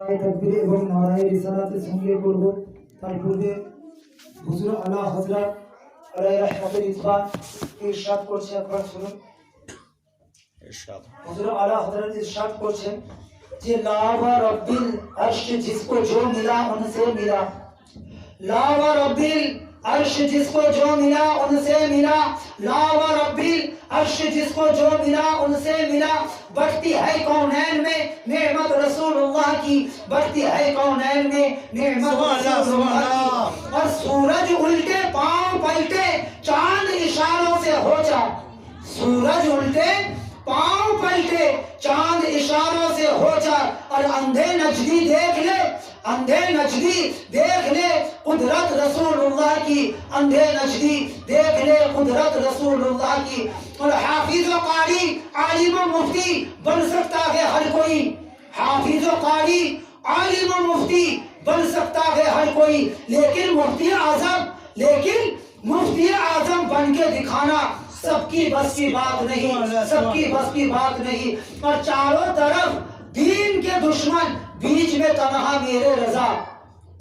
তাকবীর এবং নারায়ে রিসালাতের সঙ্গে করব। তার পূর্বে হুজুর আলা হযরত আলাইহি রাহমাতুল ইসলাম ইরশাদ করছে, একবার শুনুন। ইরশাদ হুজুর আলা হযরত ইরশাদ করছেন যে লা ওয়া রাব্বিল আরশ जिसको जो मिला उनसे मिला, ला व रब्बिल अर्श जिसको जो मिला उनसे मिला, ला व रब्बिल अर्श जिसको जो मिला उनसे मिला। बढ़ती है कौनैन में नेमत रसूलुल्लाह की, बढ़ती है कौनैन में नेमत रसूलुल्लाह की। और सूरज उल्टे पांव पलटे चांद इशारों से हो जा, सूरज उल्टे पांव पलटे चांद इशारों से हो जा। और अंधे नजदी देख ले, अंधे नजदी देख ले कुदरत रसूलुल्लाह की, अंधे नजदी देख ले कुदरत रसूलुल्लाह की। और हाफिज व कारी आलिम व मुफ्ती बन सकता है हर कोई, हाफिज व कारी आलिम व मुफ्ती बन सकता है हर कोई, लेकिन मुफ्ती आजम, लेकिन मुफ्ती आजम बन के दिखाना सबकी बस की बात नहीं, सबकी बस की बात नहीं। और चारों तरफ दीन के दुश्मन, बीच में तन्हा मेरे रजा।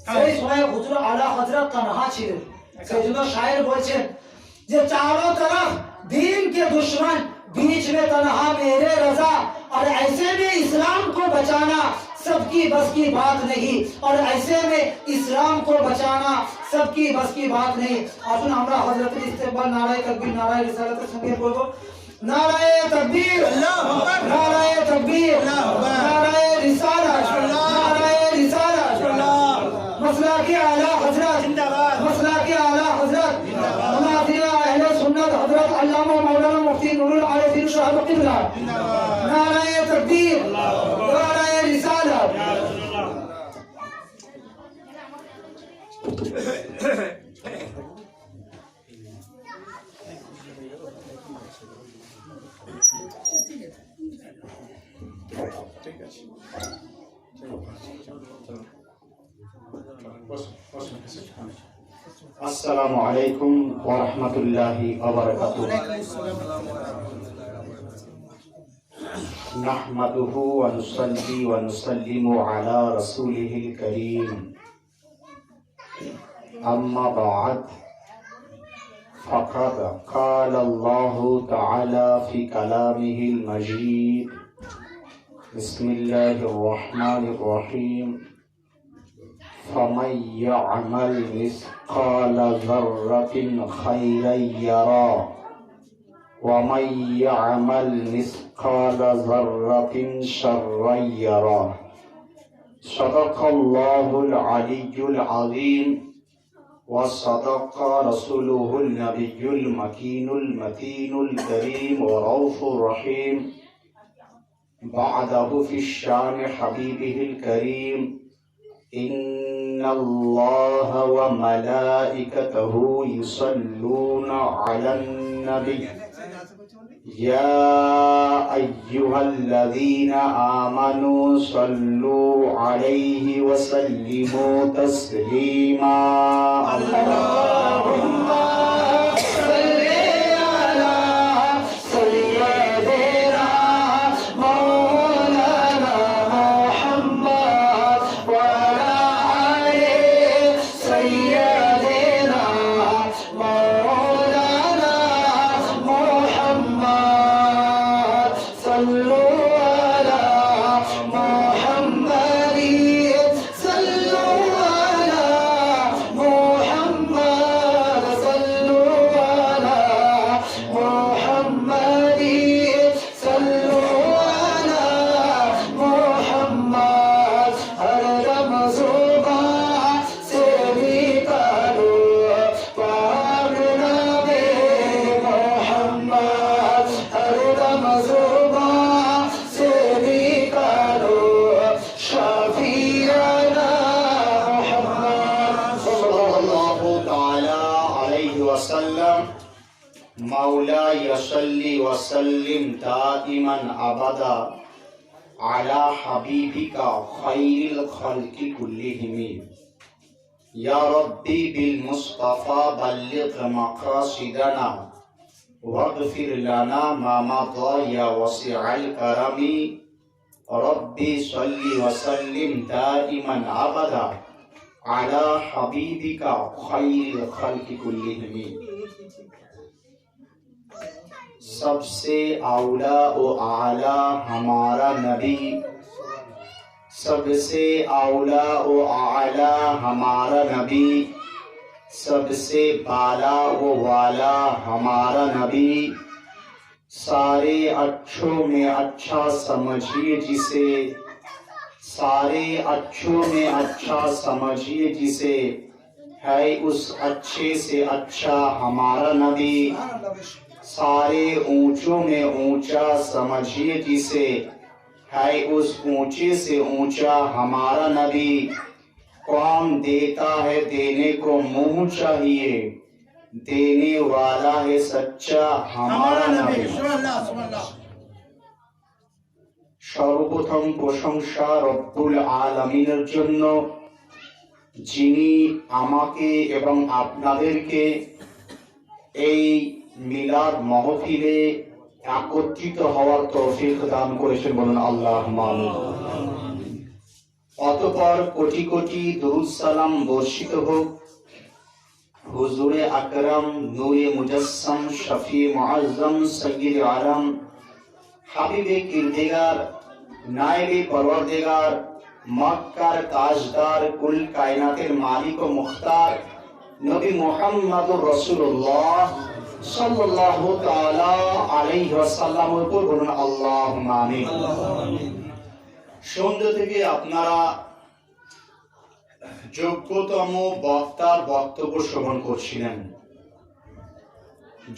সেই সময় হুজুর আলা হযরত তনহা ছিলেন, সেজন্য শায়ের বলছেন যে चारों तरफ दीन के दुश्मन, बीच में तन्हा मेरे रजा। और ऐसे में इस्लाम को बचाना सबकी बस की बात नहीं, और ऐसे में इस्लाम को बचाना सबकी बस की बात नहीं। আসুন আমরা হযরতের ইস্তেকবাল নারায়ে তাকবীর নারায়ে রিসালাতের সঙ্গে বলবো। নারায়ে তাকবীর আল্লাহু আকবার, নারায়ে তাকবীর আল্লাহু আকবার, নারায়ে রিসালাত নারায়ে রিসালাত मसला के आला हजरत जिंदाबाद, मसला के आला हजरत जिंदाबाद, मुनाफिया अहले सुन्नत हजरत अल्लामा मौलाना मुफ्ती नूरुल आरिफीन साहब किबला जिंदाबाद, नाराए तकबीर नाराए रिसालत। ঠিক আছে, अस्सलामु अलैकुम व रहमतुल्लाहि व बरकातुहू। नहमदुहु व नुसल्ली व नुसल्लिमु अला रसूलिहिल करीम। अम्मा बाद फ़क़द क़ाल अल्लाहु तआला फ़ी कलामिहिल मजीद। बिस्मिल्लाहिर रहमानिर रहीम। फमन यअमल मिस्क़ाल ज़र्रतिन खैरन यरा वमन यअमल मिस्क़ाल ज़र्रतिन शर्रन यरा। सदक़ल्लाहुल अलिय्युल अज़ीम व सदक़ रसूलुहुन नबियुल मकीनुल मतीनुल करीम व रऊफ़ुर रहीम। बअदहु फ़िश्शान हबीबिहिल करीम। इन्नल्लाह व मलाइकतहु युसल्लूना अलन नबी या अय्युहल्लज़ीना आमनू सल्लू अलैहि व सल्लिमू तस्लीमा। अल्लाहुम्मा सल्ली अला सय्यिदिना मौलाना मुहम्मद व अला आलि सय्यिदिना मौलाना मुहम्मद। सल्लू अला मुहम्मद, सल्लू अला मुहम्मद, सल्लू अला मुहम्मद, सल्लू अला मुहम्मद। हर दम ज़ुबान से निकालो पाक नामे मुहम्मद, हर दम ज़ुबान से निकालो शफ़ीअना मुहम्मद सल्लल्लाहु तआला अलैहि वसल्लम। मौलाय सल्लि व सल्लिम दाइमन अबदा अला हबीबिका खैरिल खल्क़ि कुल्लिहिम। या रब्बी बिल मुस्तफ़ा बल्लिग़ मक़ासिदना वग़फ़िर लना मा मज़ा या वसीअल करमी रब्बी सल्लि व सल्लिम दाइमान अबदा अला हबीबिका खैरिल खल्कि कुल्लिहिम। सबसे औला व आला हमारा नबी, सबसे औला व आला हमारा नबी, सबसे बाला व वाला हमारा नबी। सारे अच्छों में अच्छा समझिए जिसे, सारे अच्छों में अच्छा समझिए जिसे, है उस अच्छे से अच्छा हमारा नबी। सारे ऊंचों में ऊंचा समझिए जिसे, है उस ऊंचे से ऊंचा हमारा नबी। कौन देता है देने को मुंह चाहिए, देने वाला है सच्चा हमारा नबी। সর্বপ্রথম প্রশংসা রব্বুল আলামিনের জন্য, যিনি আমাকে এবং আপনাদেরকে এই মিলাদ মাহফিলে একত্রিত হওয়ার তৌফিক দান করেছেন, বলুন আল্লাহুম্মা আমিন। অতঃপর কোটি কোটি দুরূদ সালাম বর্ষিত হোক হুজুরে আকরাম নূরে মুজাসসাম শফি মুআজ্জম সয়্যিদ আলম হাবিবে কিরদিগার নায়েবে পরওয়ারদিগার মক্কার তাজদার কুল কায়নাতের মালিক ও মুখতার নবী মুহাম্মদুর রাসূলুল্লাহ সাল্লাল্লাহু তাআলা আলাইহি ওয়াসাল্লামের উপর বলুন আল্লাহুম্মা আমিন। সন্ধ্যা থেকে আপনারা যোগ্যতম বক্তার বক্তব্য শ্রবণ করছিলেন,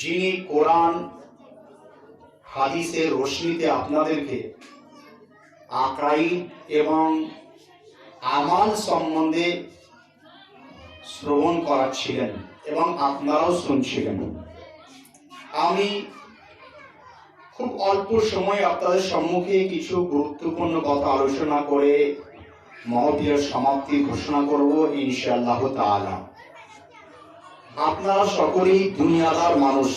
যিনি কোরআন হাদিসের রোশনীতে আপনাদেরকে আকাইদ এবং আমাল সম্বন্ধে শ্রবণ করাচ্ছিলেন এবং আপনারাও শুনছিলেন। আমি খুব অল্প সময় আপনাদের সম্মুখে কিছু গুরুত্বপূর্ণ কথা আলোচনা করে মাহফিলের সমাপ্তি ঘোষণা করব ইনশাআল্লাহ তাআলা। আপনারা সকলেই দুনিয়াদার মানুষ,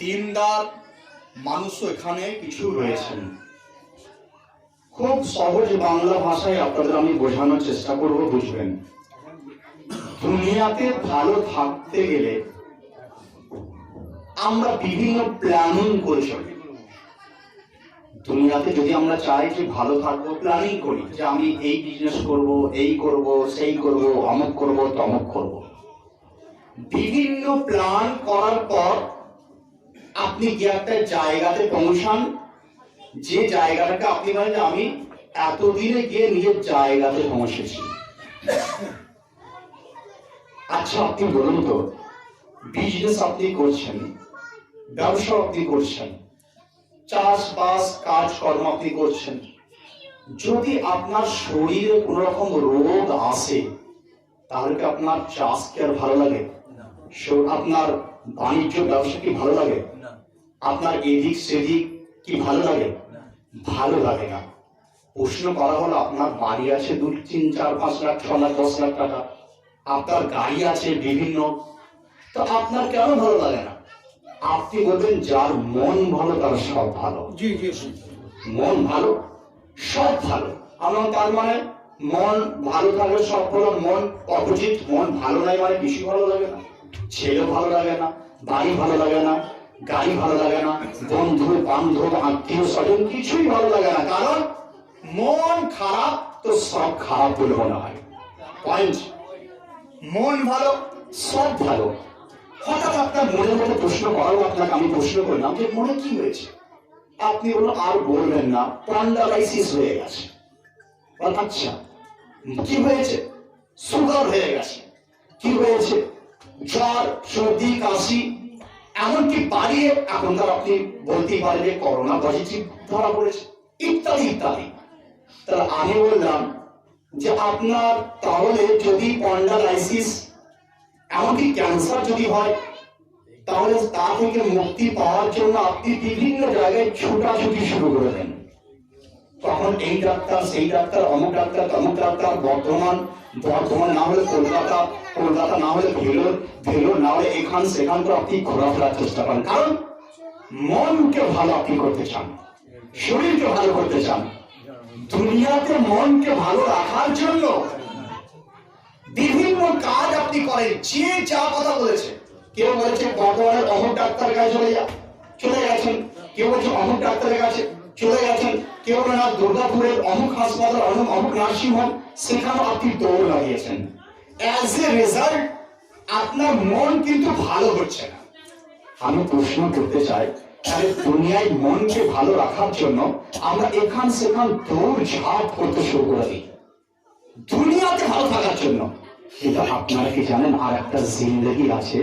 দিনদার মানুষও এখানে কিছু রয়েছেন। খুব সহজ বাংলা ভাষায় আপনাদের আমি বোঝানোর চেষ্টা করব, বুঝবেন। দুনিয়াতে ভালো থাকতে গেলে আমরা বিভিন্ন প্ল্যানিং করে চলি। দুনিয়াতে যদি আমরা চাই যে ভালো থাকবো, প্ল্যানিং করি যে আমি এই বিজনেস করব, এই করব, সেই করব, অমুক করব, তমুক করব। বিভিন্ন প্ল্যান করার পর আপনি গিয়ে একটা জায়গাতে পৌঁছান, যে জায়গাটাকে আপনি বলেন যে আমি এতদিনে গিয়ে নিজের জায়গাতে পৌঁছেছি। আচ্ছা, আপনি বলুন তো, বিজনেস আপনি করছেন, ব্যবসা আপনি করছেন, চাষবাস কাজকর্ম আপনি করছেন, যদি আপনার শরীরে কোন রকম রোগ আসে, তাহলে কি আপনার চাষ কি আর ভালো লাগে? আপনার বাণিজ্য ব্যবসা কি ভালো লাগে? আপনার এদিক সেদিক কি ভালো লাগে? ভালো লাগে না। প্রশ্ন করা হলো, আপনার বাড়ি আছে 2, 3, 4, 5 লাখ, 6 লাখ, 10 লাখ টাকা, আপনার গাড়ি আছে বিভিন্ন, তো আপনার কেন ভালো লাগে না? আপনি বলবেন যার মন ভালো তার সব ভালো। জি জি, মন ভালো সব ভালো। আমার তার মানে মন ভালো থাকলে সব ভালো, মন অপোজিট, মন ভালো নাই মানে বেশি ভালো লাগে না, ছেলে ভালো লাগে না, বাড়ি ভালো লাগে না, গাড়ি ভালো লাগে না, বন্ধু বান্ধব আত্মীয় স্বজন কিছুই ভালো লাগে না। কারণ মন খারাপ তো সব খারাপ বলে মনে হয়। পয়েন্ট, মন ভালো সব ভালো। হঠাৎ আপনার মনের মধ্যে প্রশ্ন করাও, আপনাকে আমি প্রশ্ন করলাম যে মনে কি হয়েছে? আপনি বলুন আর বলবেন না, প্যারালাইসিস হয়ে গেছে। আচ্ছা, কি হয়েছে? সুগার হয়ে গেছে। কি হয়েছে? জ্বর, সর্দি, কাশি, এমনকি বাড়িয়ে এখনকার আপনি বলতেই পারেন যে করোনা পজিটিভ ধরা পড়েছে, ইত্যাদি ইত্যাদি। তাহলে আমি বললাম যে আপনার তাহলে যদি প্যারালাইসিস, এমনকি ক্যান্সার যদি হয়, তাহলে তা থেকে মুক্তি পাওয়ার জন্য আপনি বিভিন্ন জায়গায় ছোটাছুটি শুরু করে দেন। তখন এই ডাক্তার, সেই ডাক্তার, অমুক ডাক্তার, তমুক ডাক্তার, বর্ধমান না হলে কলকাতা, কলকাতা না হলে ভেলোর না হলে এখান সেখান করে আপনি ঘোরাফেরার চেষ্টা করেন। কারণ মনকে ভালো আপনি করতে চান। শরীরকে ভালো করতে চান, দুনিয়াতে মনকে ভালো রাখার জন্য বিভিন্ন কাজ আপনি করেন। যে যা কথা বলেছে, কেউ বলেছে বর্ধমানের অমুক ডাক্তার কাছে চলে গেছেন, কেউ বলছে অমুক ডাক্তারের কাছে চলে গেছেন, কেউ না দুর্গাপুরের অমুক হাসপাতাল, অমুক নার্সিং হোম, সেখানেও আপনি দৌড় লাগিয়েছেন। অ্যাজ এ রেজাল্ট আপনার মন কিন্তু ভালো হচ্ছে না। আমি প্রশ্ন করতে চাই, তাহলে দুনিয়ায় মনকে ভালো রাখার জন্য আমরা এখান সেখান দৌড় ঝাঁপ করতে শুরু করে দিই দুনিয়াতে ভালো থাকার জন্য। কিন্তু আপনারা কি জানেন আর একটা জিন্দগি আছে,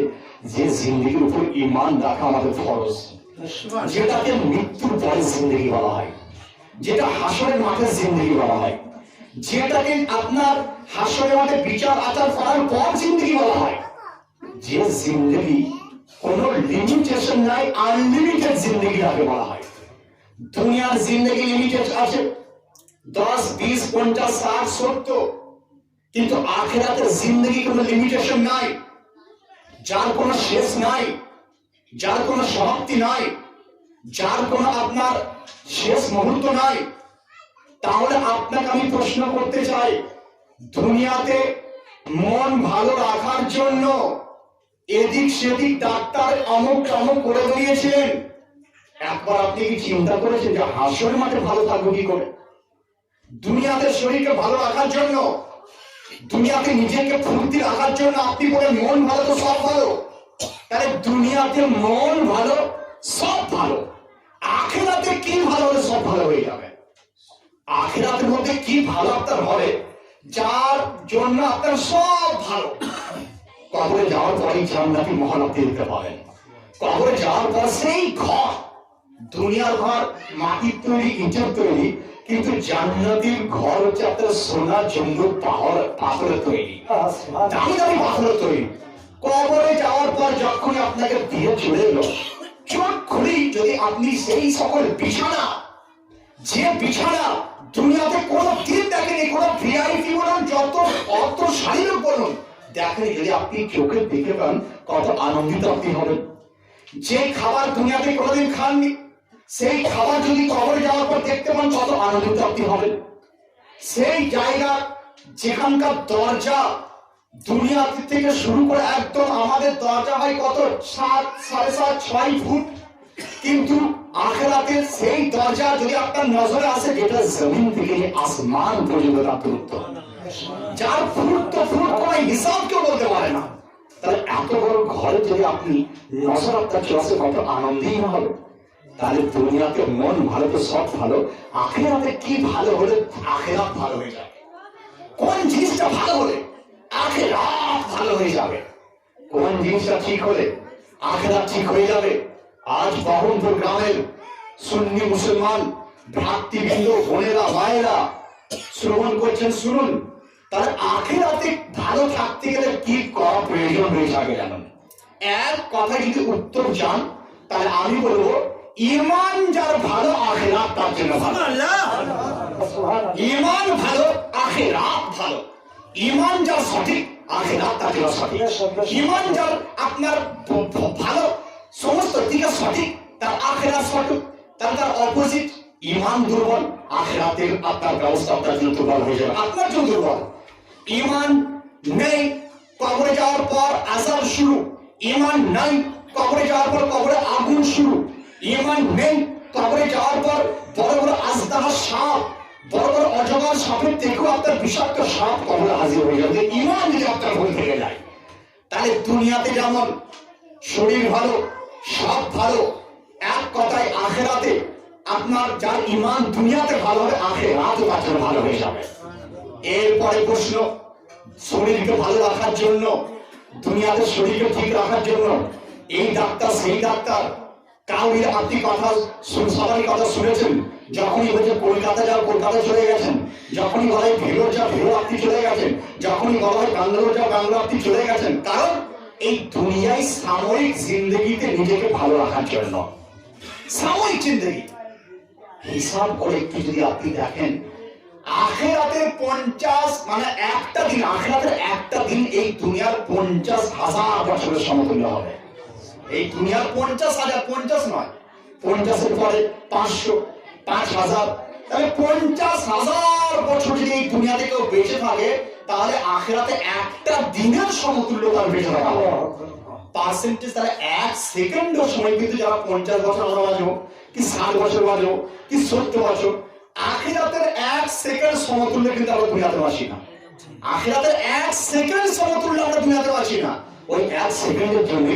যে জিন্দগির উপর ঈমান রাখা আমাদের ফরজ, যেটাকে মৃত্যুর পরে জিন্দগি বলা হয়, যেটা হাসরের মাঠে জিন্দগি বলা হয়, যেটাকে আপনার হাসরের মাঠে বিচার আচার করার পর জিন্দগি বলা হয়। যে জিন্দগি কোনো লিমিটেশন নাই, আনলিমিটেড জিন্দগি আগে বলা হয়। দুনিয়ার জিন্দগি লিমিটেড আছে 10, 20, 50, 60, 70, কিন্তু আখিরাতের জিন্দগি কোনো লিমিটেশন নাই, যার কোনো শেষ নাই, যার কোনো সমাপ্তি নাই, যার কোনো আপনার শেষ মুহূর্ত নাই। তাহলে আপনাকে আমি প্রশ্ন করতে চাই, দুনিয়াতে মন ভালো রাখার জন্য এদিক সেদিক ডাক্তার অমুক টমুক করে দিয়েছিলেন, একবার আপনি কি চিন্তা করেছেন যে হাসরের মাঠে ভালো থাকবো কি করে? দুনিয়াতে শরীরকে ভালো রাখার জন্য, দুনিয়াতে নিজেকে ফুর্তি রাখার জন্য আপনি বলেন মন ভালো তো সব ভালো। তাহলে দুনিয়াতে মন ভালো, সব ভালো, আখিরাতে কি ভালো হলে সব ভালো হয়ে যাবে? আখিরাতের মধ্যে কি ভালো আপনার হবে যার জন্য আপনার সব ভালো? কবরে যাওয়ার পরেই জান্নাতি মহল আপনি দিতে পারেন। কবরে যাওয়ার পর সেই ঘর, দুনিয়ার ঘর মাটির তৈরি, ইটের তৈরি, কিন্তু জান্নাতির ঘর হচ্ছে আপনার সোনা জমরুদ পাথরের তৈরি, দামি দামি পাথরের তৈরি। কবরে যাওয়ার পর যখন আপনাকে দিয়ে চলে এলো, চোখ খুলি যদি আপনি সেই সকল বিছানা, যে বিছানা দুনিয়াতে কোনো দিন দেখেনি, কোনো ভিআইপি বলুন, যত অত শারীরিক বলুন দেখেনি, যদি আপনি চোখে দেখে পান কত আনন্দিত আপনি হবেন। যে খাবার দুনিয়াতে কোনোদিন খাননি, সেই খাবার যদি কবরে যাওয়ার পর দেখতে পান কত আনন্দিত আপনি হবেন। সেই জায়গা যেখানকার দরজা দুনিয়া থেকে শুরু করে একদম আমাদের দরজা হয় কত 7, 7.5, 6 ফুট, কিন্তু আখিরাতে সেই দরজা যদি আপনার নজরে আসে যেটা জমিন থেকে আসমান পর্যন্ত তার দূরত্ব, যার ফুট তো ফুট কোনো হিসাব কেউ বলতে পারে না। তাহলে এত বড় ঘরে যদি আপনি নজর আপনার চলে কত আনন্দই না হবে। তাহলে দুনিয়াতে মন ভালো তো সব ভালো, আখিরাতে কি ভালো হলে আখিরাত ভালো হয়ে যাবে? কোন জিনিসটা ভালো হলে আখিরাত ভালো হয়ে যাবে? কোন জিনিসটা ঠিক হলে আখিরাত ঠিক হয়ে যাবে? আজ বহরমপুর গ্রামের সুন্নি মুসলমান ভ্রাতৃবৃন্দ, বোনেরা, মায়েরা শ্রবণ করছেন, শুনুন। তাহলে আখিরাতে ভালো থাকতে গেলে কি করা প্রয়োজন রয়েছে আগে জানুন। এক কথায় যদি উত্তর চান তাহলে আমি বলবো, ঈমান যার ভালো আখিরাত তার জন্য ভালো। ঈমান ভালো, আখিরাত ভালো। ঈমান যার সঠিক, আখিরাত তার জন্য সঠিক। ঈমান যার আপনার ভালো, সমস্ত দিকে সঠিক, তার আখিরাত সঠিক। তার অপোজিট ঈমান দুর্বল, আখিরাতের আপনার ব্যবস্থা আপনার জন্য দুর্বল হয়ে যাবে, আপনার জন্য দুর্বল। ঈমান নেই, কবরে যাওয়ার পর আযাব শুরু। ঈমান নাই, কবরে যাওয়ার পর কবরে আগুন শুরু। ঈমান নেই, কবরে যাওয়ার পর বড় বড় আজদাহা সাপ, বড় বড় অজগর সাপের থেকেও আপনার বিষাক্ত সাপ কবরে হাজির হয়ে যাবে। ঈমান যদি আপনার ভুল থেকে যায়, তাহলে দুনিয়াতে যেমন শরীর ভালো, সব ভালো, এক কথায় আখিরাতে আপনার যার ঈমান দুনিয়াতে ভালো হবে, আখিরাতও তার জন্য ভালো হয়ে যাবে। এরপরে প্রশ্ন, শরীরকে ভালো রাখার জন্য, দুনিয়াতে শরীরকে ঠিক রাখার জন্য এই ডাক্তার সেই ডাক্তার, কাউরির আপনি কথা সবারই কথা শুনেছেন। যখনই বলছে কলকাতা যাও, কলকাতা চলে গেছেন। যখনই বলা হয় ভেলোর যাও, ভেলোর আপনি চলে গেছেন। যখনই বলা হয় ব্যাঙ্গালোর যাও, ব্যাঙ্গালোর আপনি চলে গেছেন। কারণ এই দুনিয়ায় সাময়িক জিন্দগিতে নিজেকে ভালো রাখার জন্য, সাময়িক জিন্দগি হিসাব করে একটু যদি আপনি দেখেন, আখিরাতের 50 মানে একটা দিন, আখিরাতের একটা দিন এই দুনিয়ার 50,000 বছরের সমতুল্য হবে। এই দুনিয়ার 50,000, 50 নয়, 50-এর পরে 500, 5,000, তাহলে 50,000 বছর যদি এই দুনিয়াতে কেউ বেঁচে থাকে, তাহলে আখিরাতে একটা দিনের সমতুল্য তার বেঁচে থাকা হবে। পার্সেন্টেজ তাহলে 1 সেকেন্ডের সময় কিন্তু যারা 50 বছর আমরা বাঁচবো, কি 60 বছর বাঁচবো, কি 70 বছর, আখিরাতের 1 সেকেন্ড সমতুল্য কিন্তু আমরা দুনিয়াতে বাঁচি না। আখিরাতের 1 সেকেন্ড সমতুল্য আমরা দুনিয়াতে বাঁচি না। ওই 1 সেকেন্ডের জন্য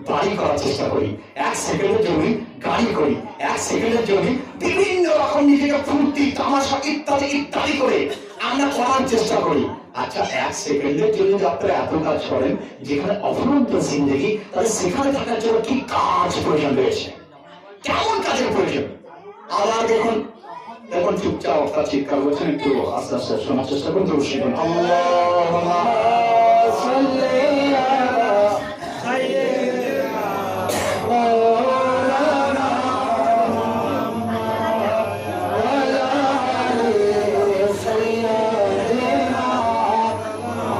বাড়ি করার চেষ্টা করি, 1 সেকেন্ডের জন্য গাড়ি করি, 1 সেকেন্ডের জন্য বিভিন্ন রকম নিজেকে ফুর্তি তামাশা ইত্যাদি ইত্যাদি করে আমরা করার চেষ্টা করি। আচ্ছা, 1 সেকেন্ডের জন্য যদি আপনারা এত কাজ করেন যেখানে অফুরন্ত জিন্দেগি, তাহলে সেখানে থাকার জন্য কি কাজ প্রয়োজন রয়েছে, কেমন কাজের প্রয়োজন? আবার দেখুন চুপচাপ আপনার চিৎকার করছেন, একটু আস্তে আস্তে শোনার চেষ্টা করুন। শুনুন, আল্লাহুম্মা সাল্লি আলা সাইয়্যিদিনা মাওলানা ওয়া আলা আলি সাইয়্যিদিনা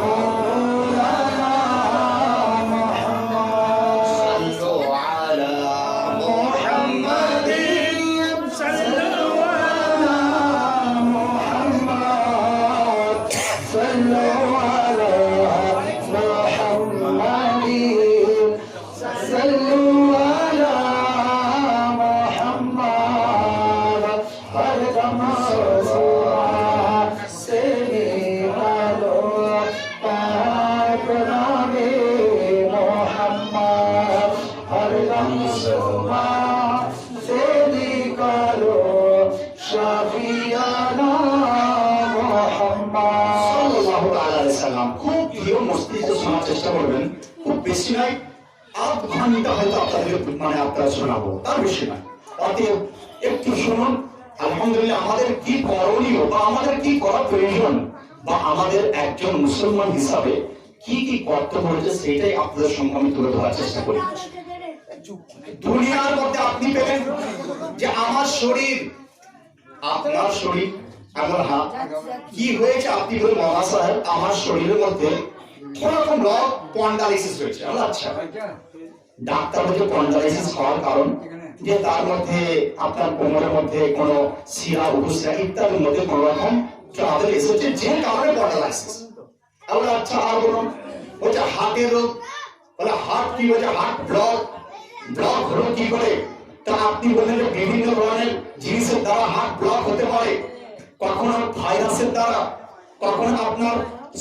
মাওলানা মুহাম্মদ সাল্লু আলা মুহাম্মাদিন সাল্লু খুব প্রিয় মস্তিষ্ক শোনার চেষ্টা করবেন। খুব বেশি নয়, 8 ঘন্টা হয়তো আপনাদের আপনারা শোনাবো, তার বেশি নয়। অতএব একটু শুনুন। আলহামদুলিল্লাহ, আমাদের কি করণীয় বা আমাদের কি করা প্রয়োজন, বা আমাদের একজন মুসলমান হিসাবে কি কি কর্তব্য রয়েছে, সেটাই আপনাদের সঙ্গে আমি তুলে ধরার চেষ্টা করি। দুনিয়ার মধ্যে আপনি পেলেন যে আমার শরীর, আপনার শরীর, আমার হাত, কি হয়েছে আপনি বলেন মামা সাহেব আমার শরীরের মধ্যে কোনরকম ব্লক পন্ডালাইসিস হয়েছে। আচ্ছা, ডাক্তার বলছে পন্ডালাইসিস হওয়ার কারণ যে তার মধ্যে আপনার কোমরের মধ্যে কোনো শিরা উপশিরা ইত্যাদির মধ্যে কোন রকম ট্রাবেল এসেছে, যে কারণে পন্ডালাইসিস। আচ্ছা, আর বলুন বলছে হার্টের রোগ, বলে হার্ট কি হয়েছে, হার্ট ব্লক হলো কি করে? তা আপনি বললেন যে বিভিন্ন ধরনের জিনিসের দ্বারা হার্ট ব্লক হতে পারে, কখনো ভাইরাসের দ্বারা, কখনো আপনার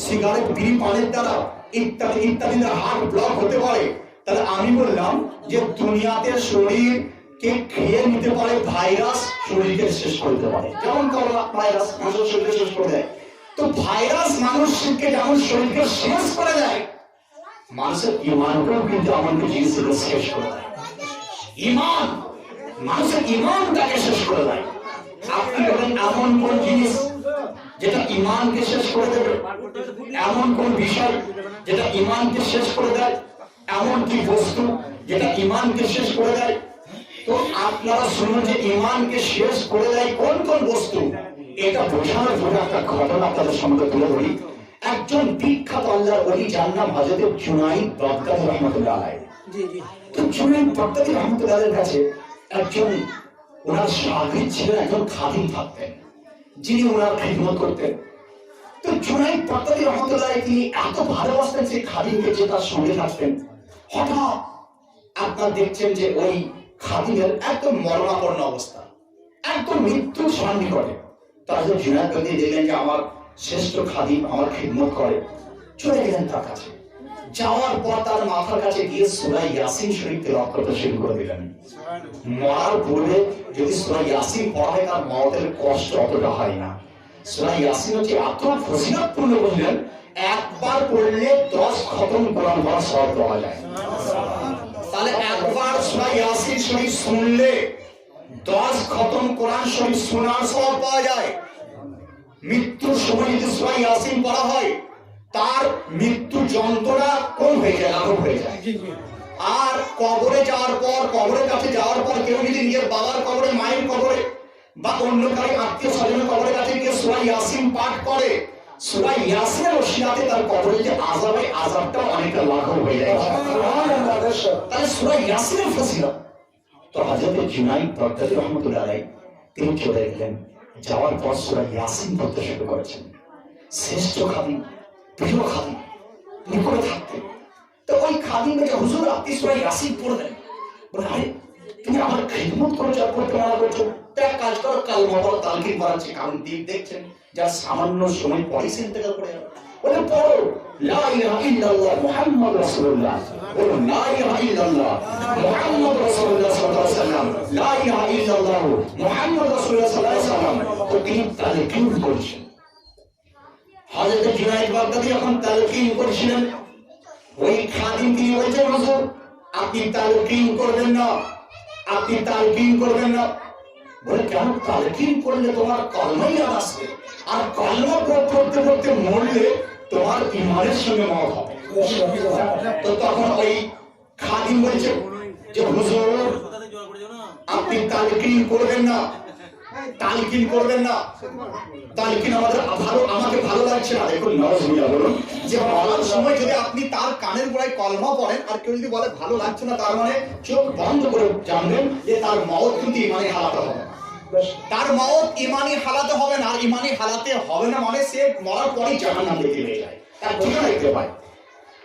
সিগারেট বিড়ি পানের দ্বারা ইত্যাদি ইত্যাদি হার্ট ব্লক হতে পারে। তাহলে আমি বললাম যে দুনিয়াতে শরীরকে খেয়ে নিতে পারে ভাইরাস, শরীরকে শেষ করতে পারে। যেমন করোনা ভাইরাস মানুষের শরীরকে শেষ করে দেয়, তো ভাইরাস মানুষকে যেমন শরীরকে শেষ করে দেয়, মানুষের ইমানকেও কিন্তু আমাকে জিনিসকে শেষ করে দেয়। ইমান, মানুষের ইমানটাকে শেষ করে দেয়। আপনি বলেন এমন কোন জিনিস যেটা ইমানকে শেষ করে দেবে, এমন কোন বিষয় যেটা ইমানকে শেষ করে দেয়, এমন কি বস্তু যেটা ইমানকে শেষ করে দেয়? তো আপনারা শুনুন যে ইমানকে শেষ করে দেয় কোন কোন বস্তু, এটা বোঝানোর জন্য একটা ঘটনা আপনাদের সামনে তুলে ধরি। একজন বিখ্যাত আল্লাহর ওলি, যার নাম হযরত জুনাইদ বাগদাদী রাহমাতুল্লাহ আলাইহি। তো জুনাইদ বাগদাদী রাহমাতুল্লাহ আলাইহির কাছে একজন ওনার শাগির্দ ছিলেন, একজন খাদিম থাকতেন, যিনি ওনার খিদমত করতেন। তো জুনাইদ বাগদাদী রাহমাতুল্লাহ আলাইহি তিনি এত ভালোবাসতেন সেই খাদিমকে যে তার সঙ্গে থাকতেন। হঠাৎ আপনারা দেখছেন যে ওই খাদিমের একদম মরণাপন্ন অবস্থা, একদম মৃত্যুর সন্নিকটে। তার যে জুনাইদ বাগদাদী দেখলেন যে আমার শ্রেষ্ঠ খাদিম আমার খিদমত করে, চলে গেলেন তার কাছে। যাওয়ার পর তার মাথার কাছে গিয়ে সূরা ইয়াসিন শরীফ তেলাওয়াত করতে শুরু করে দিলেন। মরার পূর্বে যদি সূরা ইয়াসিন পড়া হয় তার মওতের কষ্ট অতটা হয় না। সূরা ইয়াসিন হচ্ছে এত ফজিলতপূর্ণ, বললেন একবার পড়লে 10 খতম কোরআন পড়ার সওয়াব পাওয়া যায়। তাহলে একবার সূরা ইয়াসিন শরীফ শুনলে 10 খতম কোরআন শরীফ শোনার সওয়াব পাওয়া যায়। মৃত্যুর সময় যদি সূরা ইয়াসিন পড়া হয় তার মৃত্যু যন্ত্রণা কম হয়ে যায়, লাঘব হয়ে যায়। আর কবরে যাওয়ার পর, কবরের কাছে যাওয়ার পর কেউ যদি নিজের বাবার কবরে, মায়ের কবরে বা অন্য কারো আত্মীয় স্বজনের কবরের কাছে গিয়ে সূরা ইয়াসিন পাঠ করে, সূরা ইয়াসিনের ওসিলাতে তার কবরে যে আযাব, এই আযাবটা অনেকটা লাঘব হয়ে যায়। তাহলে সূরা ইয়াসিনের ফজিলত। তো হযরত জুনাইদ বাগদাদী রাহমাতুল্লাহ আলাইহি তিনি চলে গেলেন। যাওয়ার পর সূরা ইয়াসিন পড়তে শুরু করেছেন। শ্রেষ্ঠ খাদিম, প্রিয় খাদিম নিকটে থাকতেন। তো ওই খাদিম বলছে, হুজুর আপনি সূরা ইয়াসিন পড়লেন, বলে আরে তুমি আমার খিদমত করছো আর পড়তে মানা করছো, তো এক কাজ করো কালমা পড়ো, তালকিন বাড়াচ্ছে। কারণ দিক দেখছেন যার সামান্য সময় পরে ইন্তেকাল করে যাবে। বলে পড়ো লা ইলাহা ইল্লাল্লাহ মুহাম্মদ রাসূলুল্লাহ, বলো লা ইলাহা ইল্লাল্লাহ মুহাম্মদ রাসূলুল্লাহ সাল্লাল্লাহু আলাইহি ওয়াসাল্লাম, লা ইলাহা ইল্লাল্লাহ মুহাম্মদ রাসূলুল্লাহ সাল্লাল্লাহু আলাইহি ওয়াসাল্লাম। তো তিনি তালকিন করছেন। হযরত জুনায়েদ বাগদাদী যখন তালকিন করছিলেন, ওই খাদিম তিনি বলছেন, হুজুর আপনি তালকিন করবেন না, আপনি তালকিন করবেন না। বলে কেন? তালকিন করলে তোমার কলমাই ইয়াদ আসবে, আর কলমা পড়তে পড়তে মরলে তোমার ঈমানের সঙ্গে মওত হবে। তো তখন ওই খাদিম বলছে যে হুজুর আপনি তালকিন করবেন না, তালকিন করবেন না, তালকিন আমাকে ভালো লাগছে না। দেখুন নাউজুবিল্লাহ, বলুন যে বলার সময় যদি আপনি তার কানের গোড়ায় কলমা পড়েন আর কেউ যদি বলে ভালো লাগছে না, তার মানে চোখ বন্ধ করে জানবেন যে তার মওত কিন্তু ইমানি হালাতে হবে, তার মওত ইমানি হালাতে হবে না। আর ইমানি হালাতে হবে না মানে সে মরার পরেই জাহান্নাম দেখতে পেয়ে যায়, তার ঠিকানা দেখতে পায়।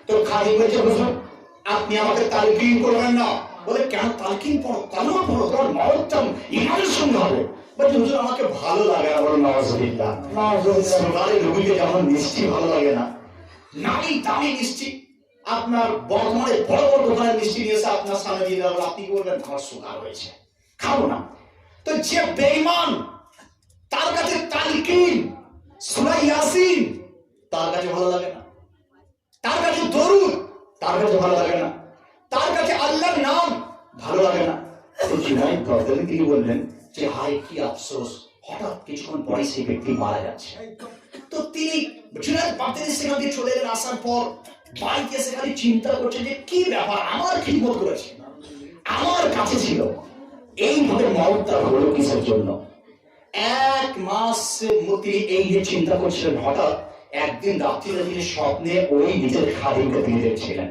তো খাদিম বলছে, হুজুর আপনি আমাকে তালকিন করবেন না। বলে কেন? তালকিন পড়ো, কলমা পড়ো, তোমার মওতটা ইমানের সঙ্গে হবে। বলছে হুজুর আমাকে ভালো লাগে না। বলো নাউজুবিল্লাহ, সোনারে রুগীকে যেমন মিষ্টি ভালো লাগে না, নামি দামি মিষ্টি আপনার বর্তমানে বড় বড় দোকানের মিষ্টি নিয়েছে আপনার সামনে দিয়ে দেওয়া, আপনি কি বলবেন আমার সুগার হয়েছে, খাবো না। তো যে বেঈমান তার কাছে তালকিন সূরা ইয়াসিন তার কাছে ভালো লাগে না, তার কাছে দরুদ তার কাছে ভালো লাগে না, তার কাছে আল্লাহর নাম ভালো লাগে না। তো জুনায়েদ বাগদাদী তিনি বললেন যে হায় কি আফসোস, হঠাৎ কিছুক্ষণ পরে সেই ব্যক্তি মারা যাচ্ছে। তো তিনি জুনায়েদ বাগদাদী সেখান থেকে চলে এলেন। আসার পর বাড়িতে এসে খালি চিন্তা করছে যে কি ব্যাপার, আমার খিদমত করেছে, আমার কাছে ছিল, এইভাবে মওতটা হলো কিসের জন্য? এক মাস তিনি এই নিয়ে চিন্তা করছিলেন। হঠাৎ একদিন রাত্রিতে তিনি স্বপ্নে ওই নিজের খাদিমকে তিনি দেখছিলেন।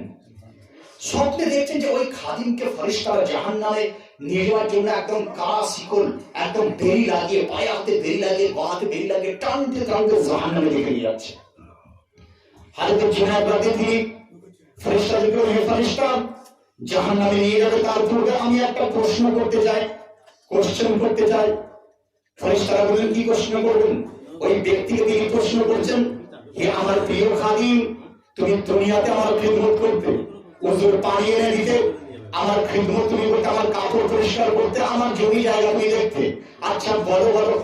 স্বপ্নে দেখছেন যে ওই খাদিমকে ফেরেশতারা জাহান্নামে নিয়ে যাওয়ার জন্য একদম কারা শিকল, একদম বেড়ি লাগিয়ে, পায়ে হাতে বেড়ি লাগিয়ে, গলাতে বেড়ি লাগিয়ে টানতে টানতে জাহান্নামে রেখে নিয়ে যাচ্ছে। হযরত জুনায়েদ বাগদাদী তিনি ফেরেশতাদেরকে বললেন, হে ফেরেশতা জাহান্নামে নিয়ে যাবে, তার পূর্বে আমি একটা প্রশ্ন করতে চাই, কোশ্চেন করতে চাই। ফেরেশতারা বললেন কি প্রশ্ন করবেন? ওই ব্যক্তিকে তিনি প্রশ্ন করছেন, হে আমার প্রিয় খাদিম তুমি দুনিয়াতে আমার খিদমত করতে, ওযুর পানি এনে দিতে, আমার খিদমত তুমি করতে, আমার কাপড় পরিষ্কার করতে, আমার জমি জায়গা তুমি দেখতে। আচ্ছা বলো বলো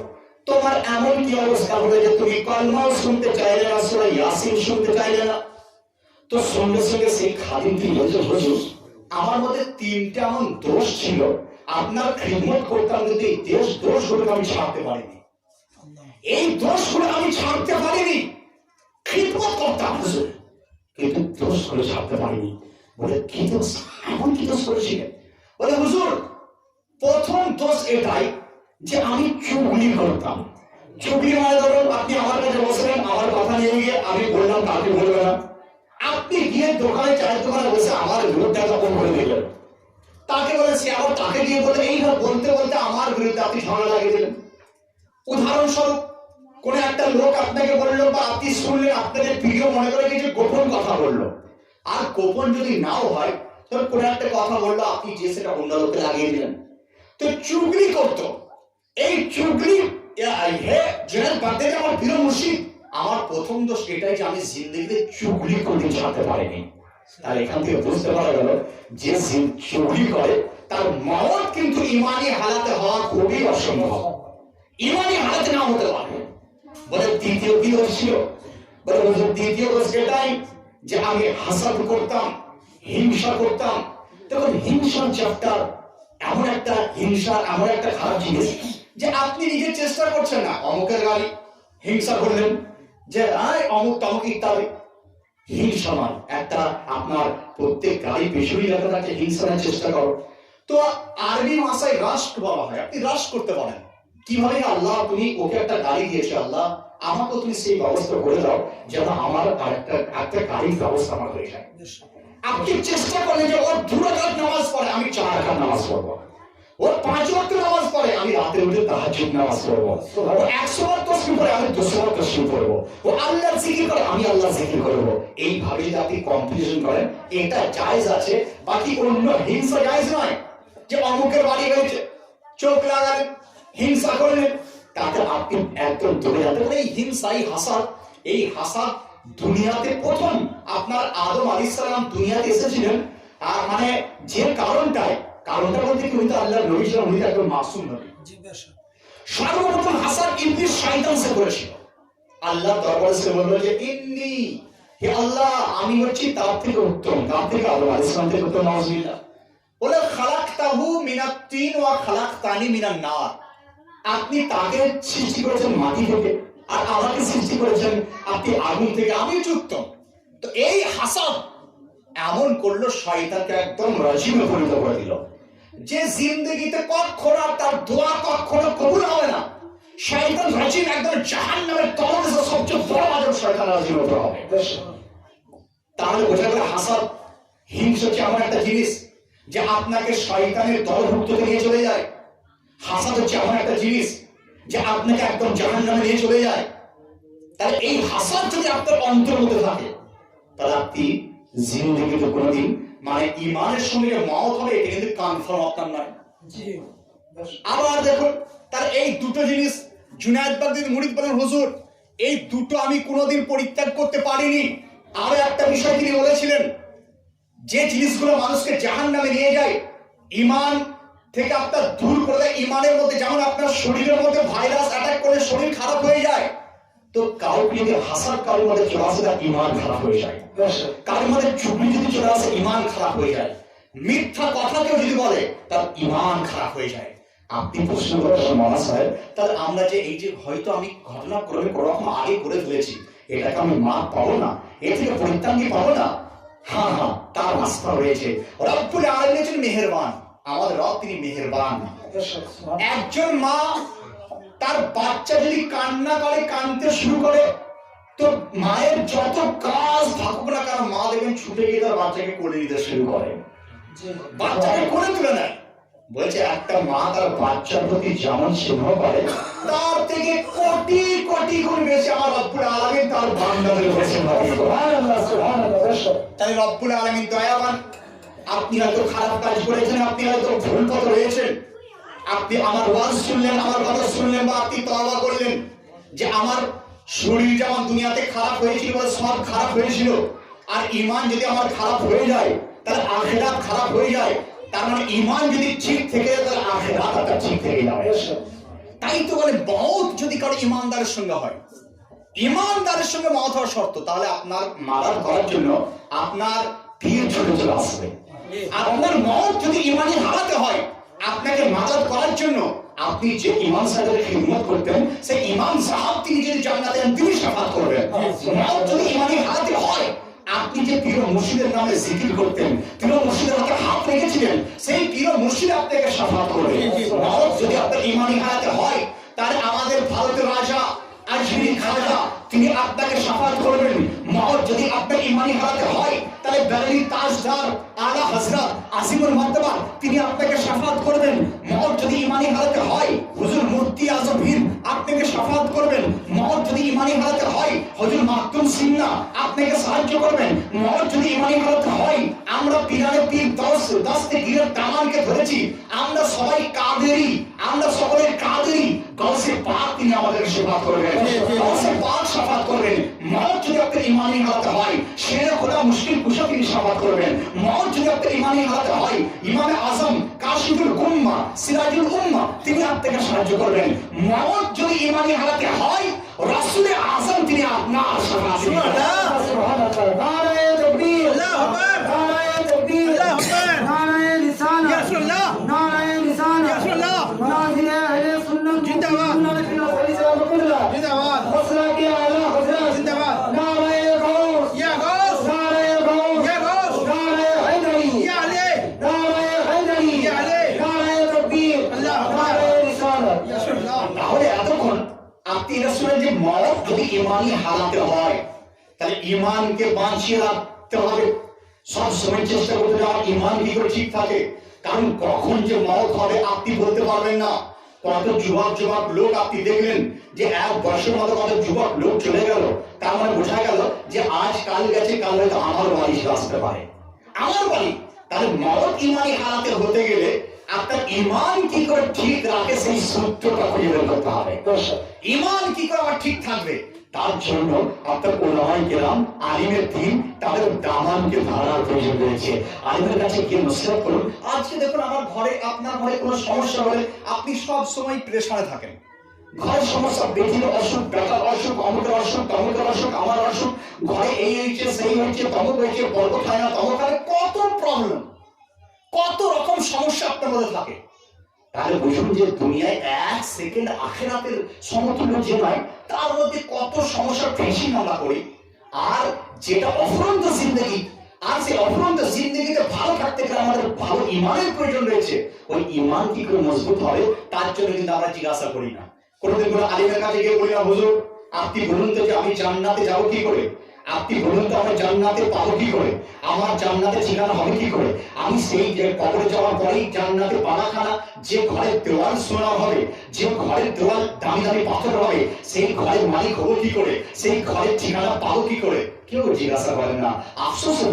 তোমার এমন কি অবস্থা হলো যে তুমি কলমাও শুনতে চাইলে না, সূরা ইয়াসিন শুনতে চাইলে না? তো সঙ্গে সঙ্গে সেই খাদিম তিনি বলছে, হুজুর আমার মধ্যে তিনটা এমন দোষ ছিল, আপনার খিদমত করতাম কিন্তু এই দোষগুলো আমি ছাড়তে পারিনি, এই দোষগুলো আমি ছাড়তে পারিনি। খিদমত করতাম হুজুর কিন্তু দোষগুলো ছাড়তে পারিনি। বলে কি দোষ? এমন কি দোষ করেছিলেন? বলে হুজুর প্রথম দোষ এটাই যে আমি চুগলি করতাম। চুগলি মানে ধরুন আপনি আমার কাছে বসলেন, আমার কথা নিয়ে গিয়ে আমি বললাম কাকে বলবে না, আপনি গিয়ে দোকানে চায়ের দোকানে বসে আমার বিরুদ্ধে তখন বলে দিলেন, তাকে বলে সে আবার তাকে গিয়ে বলে, এইভাবে বলতে বলতে আমার বিরুদ্ধে আপনি ঝগড়া লাগিয়ে দিলেন। উদাহরণস্বরূপ কোন একটা লোক আপনাকে বললো বা আপনি শুনলেন, আপনাদের প্রিয় মনে করে কিছু গোপন কথা বললো, আর গোপন যদি নাও হয় তবে কোন একটা কথা বললো, আপনি যে সেটা অন্য লোককে লাগিয়ে দিলেন। তো চুগলি করতো, এই চুগলি হে জুনায়েদ বাগদাদী আমার প্রিয় মুর্শিদ, আমার প্রথম দোষ এটাই যে আমি জিন্দেগিতে চুগলি করতে ছাড়তে পারিনি। আর এখান থেকে বুঝতে পারা গেল যে চুগলি করে তার মওত কিন্তু ইমানি হালাতে হওয়া খুবই অসম্ভব, ইমানি হালাতে না হতে পারে। বলে দ্বিতীয় কি দোষ ছিল? বলে দ্বিতীয় দোষ এটাই যে আমি হাসাদ করতাম, হিংসা করতাম। তখন হিংসার চ্যাপ্টার এমন একটা হিংসার এমন একটা খারাপ জিনিস যে আপনি নিজে চেষ্টা করছেন না, অমুকের গাড়ি হিংসা করলেন যে অমুক তমুক ইত্যাদি। হিংসা মানে একটা আপনার প্রত্যেক গাড়ি পেছনেই লেখা থাকে হিংসার চেষ্টা করো। তো আরবি ভাষায় রাষ্ট্র বলা হয়, আপনি রাষ্ট্র করতে পারেন কিভাবে? আল্লাহ তুমি ওকে একটা গাড়ি দিয়েছে, আল্লাহ আমাকে তুমি সেই ব্যবস্থা করে দাও যেন আমার একটা গাড়ির ব্যবস্থা আমার হয়ে যায়। আপনি চেষ্টা করেন যে ওর 2 রাকাত নামাজ পড়ে, আমি 4 রাকাত নামাজ পড়বো। ও 5 ওয়াক্ত নামাজ পড়ে, আমি রাতে উঠে তাহাজ্জুদ নামাজ পড়বো। ও 100 বার তাসবিহ পড়ে, আমি 200 বার তাসবিহ পড়বো। ও আল্লাহর জিকির করে, আমি আল্লাহর জিকির করবো। এইভাবে যদি আপনি কম্পিটিশন করেন, এটা জায়েজ আছে, বাকি অন্য হিংসা জায়েজ নয়। যে অমুকের বাড়ি হয়েছে, চোখ লাগালেন, হিংসা করলেন, তাতে আপনি একদম দূরে যেতে পারেন। এই হিংসা, এই হাসাদ দুনিয়াতে প্রথম আপনার আদম আলাইহিস সালাম দুনিয়াতে এসেছিলেন, আর মানে যে কারণটা বলতে কি, উনি তো আল্লাহর নবী ছিলেন, উনি একদম মাসুম নবী। সর্বপ্রথম হাসাদ ইবলিস শয়তান সে করেছিল। আল্লাহ দরবারে সে বলল যে ইন্নী, হে আল্লাহ, আমি হচ্ছি তার থেকে উত্তম, তার থেকে আদম আলাইহিস সালাম থেকে উত্তম। নাউজুবিল্লাহ। বলে খালাকতাহু মিনাত তিন ওয়া খালাকতানি মিনান নার, আপনি তাকে সৃষ্টি করেছেন মাটি থেকে, আর আমাকে সৃষ্টি করেছেন আপনি আগুন থেকে, আমি উত্তম। তো এই হাসাদ এমন করলো, শয়তানকে একদম রাজিমে পরিণত করে দিল, যে জিন্দেগিতে কখনো তার দোয়া কখনো কবুল হবে না। শয়তান রাজিম, একদম জাহান্নামের তলদেশে সবচেয়ে বড় আযাব শয়তান রাজিমের উপর হবে। তাহলে বোঝা গেল হাসাদ, হিংসা হচ্ছে এমন একটা জিনিস যে আপনাকে শয়তানের দলভুক্ততে নিয়ে চলে যায়। হাসাদ হচ্ছে এমন একটা জিনিস যে আপনাকে একদম জাহান্নামে নিয়ে চলে যায়। তাহলে এই হাসাদ যদি আপনার অন্তরের মধ্যে থাকে, তাহলে আপনি জিন্দেগিতে কোনোদিন মানে ইমানের সঙ্গে মওত হবে, এটা কিন্তু কনফার্ম আপনার নয়। আবার দেখুন, তার এই দুটো জিনিস জুনায়েদ বাগদাদী মুরিদ বলেন, হুজুর এই দুটো আমি কোনোদিন পরিত্যাগ করতে পারিনি। আরো একটা বিষয় তিনি বলেছিলেন, যে জিনিসগুলো মানুষকে জাহান্নামে নিয়ে যায়, ঈমান থেকে আপনার দূর করে দেয়। ঈমানের মধ্যে যেমন আপনার শরীরের মধ্যে ভাইরাস অ্যাটাক করে শরীর খারাপ হয়ে যায়, তো কাউকে যদি হাসাদ কারোর মধ্যে চলে আসে, তার ঈমান খারাপ হয়ে যায়। কারোর মধ্যে চুগলি যদি চলে আসে, ঈমান খারাপ হয়ে যায়। মিথ্যা কথা কেউ যদি বলে, তার ঈমান খারাপ হয়ে যায়। আপনি প্রশ্ন করেন মানা সাহেব, তাহলে আমরা যে এই যে হয়তো আমি ঘটনাক্রমে কোনো রকম আগে করে ফেলেছি, এটাকে আমি মাপ পাবো না, এ থেকে পরিত্রাণ পাবো না? হ্যাঁ, তার রাস্তা রয়েছে। রব্বুল আলামিন হচ্ছেন মেহেরবান, আমাদের রব তিনি মেহেরবান। একজন মা তার বাচ্চা যদি কান্না করে, কাঁদতে শুরু করে, তো মায়ের যত কাজ থাকুক না কেন, মা দেখবেন ছুটে গিয়ে তার বাচ্চাকে কোলে নিতে শুরু করে, বাচ্চাকে কোলে তুলে নেয়। বলছে একটা মা তার বাচ্চার প্রতি যেমন স্নেহ করে, তার থেকে কোটি কোটি গুণ বেশি আমার রব্বুল আলামিন তার বান্দাদের উপর স্নেহ করে। সুবহানাল্লাহ, সুবহানাল্লাহ। তাই রব্বুল আলামিন দয়াবান। আপনি হয়তো খারাপ কাজ করেছেন, আপনি হয়তো ভুল পথে রয়েছেন, আপনি আমার ওয়াজ শুনলেন, আমার কথা শুনলেন, বা আপনি তওবা করলেন যে আমার শরীর যেমন দুনিয়াতে খারাপ হয়েছিল, সব খারাপ হয়েছিল, আর ঈমান যদি আমার খারাপ হয়ে যায়, তাহলে আখিরাত খারাপ হয়ে যায়। তার মানে ঈমান যদি ঠিক থেকে যায়, তাহলে আখিরাতটা ঠিক থেকে যাবে। তাই তো বলে, মওত যদি কারো ঈমানদারের সঙ্গে হয়, ঈমানদারের সঙ্গে মওত হওয়ার শর্ত, তাহলে আপনার মারার করার জন্য আপনার পীর চলে আসবে। আপনার মওত যদি ঈমানি হারাতে হয়, আপনাকে মাদদ করার জন্য আপনি যে ইমাম সাহেবের খিদমত করতেন, সেই ইমাম সাহেব তিনি যদি জান্নাতে তিনি শাফাত করবেন। মওত যদি ঈমানি হারাতে হয়, আপনি যে পীর মুর্শিদের নামে জিকির করতেন, পীর মুর্শিদের হাতে হাত রেখেছিলেন, সেই পীর মুর্শিদ আপনাকে শাফাত করবে। মওত যদি আপনার ঈমানি হারাতে হয়, তাহলে আমাদের ভারতের রাজা আজমিরি খাজা তিনি আপনাকে শাফাত করবেন। মওত যদি আপনার ঈমানি হারাতে হয়, তাহলে বেরেলি তাজদার আলা হযরত আজিমুল মার্তবা তিনি আপনাকে শাফাত করবেন। মওত যদি ঈমানি হারাতে হয়, হুজুর মুফতি আজম হিন্দ আপনাকে শাফাত করবেন। মওত যদি ঈমানি হারাতে হয়, হুজুর মাকতুম সিন্না আপনাকে সাহায্য করবেন। মওত যদি ঈমানি হারাতে হয়, আমরা পীরানে পীর দস্তে গিরের দামানকে ধরেছি, আমরা সবাই কাদেরি, আমরা সকলে কাদেরি। গাউসে পাক তিনি আমাদের শাফাত করবেন, গাউসে পাক শাফাত করবেন। মওত যদি আপনার ঈমানি হারাতে হয়, শেরে খোদা মুশকিল কুশা তিনি শাফাত করবেন। মওত যদি আপনার ঈমানি হারাতে হয়, ইমামে আজম কাশিফুল উম্মাহ সিরাজুল উম্মাহ তিনি আপনাকে সাহায্য করবেন। মওত যদি ঈমানি হারাতে হয়, রাসূলে আযম তিনি আপনার শাফাত করবেন। সুবহানাল্লাহ। নারে তাকবীর, আল্লাহু আকবার, নারে তাকবীর, আল্লাহু আকবার, নারে রিসালাত, ইয়া রাসূলুল্লাহ, নারে রিসালাত, ইয়া রাসূলুল্লাহ, নাজিলে আহলে সুন্নাত জিন্দাবাদ, জিন্দাবাদ, মাসলাকে আলা হযরত জিন্দাবাদ, নারে গাউস, ইয়া গাউস, নারে গাউস, ইয়া গাউস, নারে হায়দারি, ইয়া আলী, নারে হায়দারি, ইয়া আলী, নারে তাকবীর, আল্লাহু আকবার, নারে রিসালাত, ইয়া রাসূলুল্লাহ। তাহলে এতক্ষণ আপনি রাসূলের যে মওত যদি ঈমানি হারাতে হয়, তাহলে ঈমানকে বাঁচিয়ে রাখতে হবে, সব সময় চেষ্টা করতে হবে ঈমান কি করে ঠিক থাকে। কারণ কখন যে মত হবে আপনি বলতে পারবেন না। কত যুবক যুবক লোক আপনি দেখলেন যে এক বছর মতো কত যুবক লোক চলে গেল, তার মানে বোঝা গেল যে আজ কাল গেছে, কাল হয়তো আমার বাড়ি আসতে পারে, আমার বাড়ি। তাহলে মত ইমানি হালাতে হতে গেলে আপনার ইমান কি করে ঠিক রাখে সেই সূত্রটা খুঁজে বের করতে হবে। ইমান কি করে আমার ঠিক থাকবে, তার জন্য আপনার ওলামায়ে কেরাম আলিমের দিন তাদের দামানকে ধরার প্রয়োজন রয়েছে। আলিমের কাছে গিয়ে নসিহত করুন। আজকে দেখুন আমার ঘরে, আপনার ঘরে কোনো সমস্যা হলে আপনি সব সময় প্রেসারে থাকেন, ঘরের সমস্যা, বেটির অসুখ, বেটার অসুখ, অমুকের অসুখ, তমুকের অসুখ, আমার অসুখ, ঘরে এই হয়েছে সেই হয়েছে, তমুক হয়েছে, বর্গ খায় না, তমুক খায়, কত প্রবলেম, কত রকম সমস্যা আপনার মধ্যে থাকে। তাহলে বুঝুন যে দুনিয়ায় এক সেকেন্ড আখিরাতের সমতুল্য যে নয়, তার মধ্যে কত সমস্যা ফেসিং আমরা করি। আর যেটা অফুরন্ত জিন্দগি, আর সেই অফুরন্ত জিন্দগিতে ভালো থাকতে গেলে আমাদের ভালো ইমানের প্রয়োজন রয়েছে। ওই ইমান কি করে মজবুত হবে তার জন্য কিন্তু আমরা জিজ্ঞাসা করি না, কোনোদিন কোনো আলিমের কাছে গিয়ে বলি না, হুজুর আপনি বলুন তো যে আমি জান্নাতে যাবো কি করে, আপনি বলুন তো আমি জান্নাতে পাবো কি করে, আমার জান্নাতে ঠিকানা হবে কি করে, আমি সেই যে কবরে যাওয়ার পরেই জান্নাতে পানাখানা, যে ঘরের দেওয়াল সোনা হবে, যে ঘরের দেওয়াল দামি দামি পাথর হবে, সেই ঘরের মালিক হবো কি করে, সেই ঘরের ঠিকানা পাবো কি করে, কেউ জিজ্ঞাসা করেন না। আফসোসের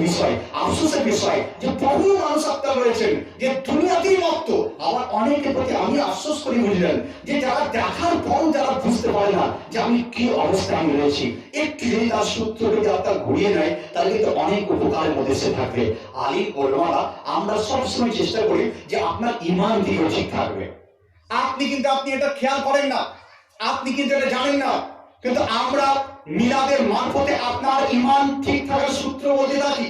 বিষয় যে বহু মানুষ আপনার রয়েছেন যে দুনিয়াতেই মত্ত। আবার অনেকের প্রতি আমি আফসোস করি, বুঝলেন, যে যারা দেখার পর যারা বুঝতে পারে না যে আমি কি অবস্থায় রয়েছি, একটু যদি তার সূত্র যদি আপনার ঘুরিয়ে নেয় তাহলে কিন্তু অনেক উপকারের মধ্যে সে থাকবে। আলিম ওলামারা আমরা সবসময় চেষ্টা করি যে আপনার ইমান দিকে ঠিক থাকবে। আপনি এটা খেয়াল করেন না, আপনি কিন্তু এটা জানেন না, কিন্তু আমরা মিলাদের মারফতে আপনার ইমান ঠিক থাকার সূত্র বলতে থাকি।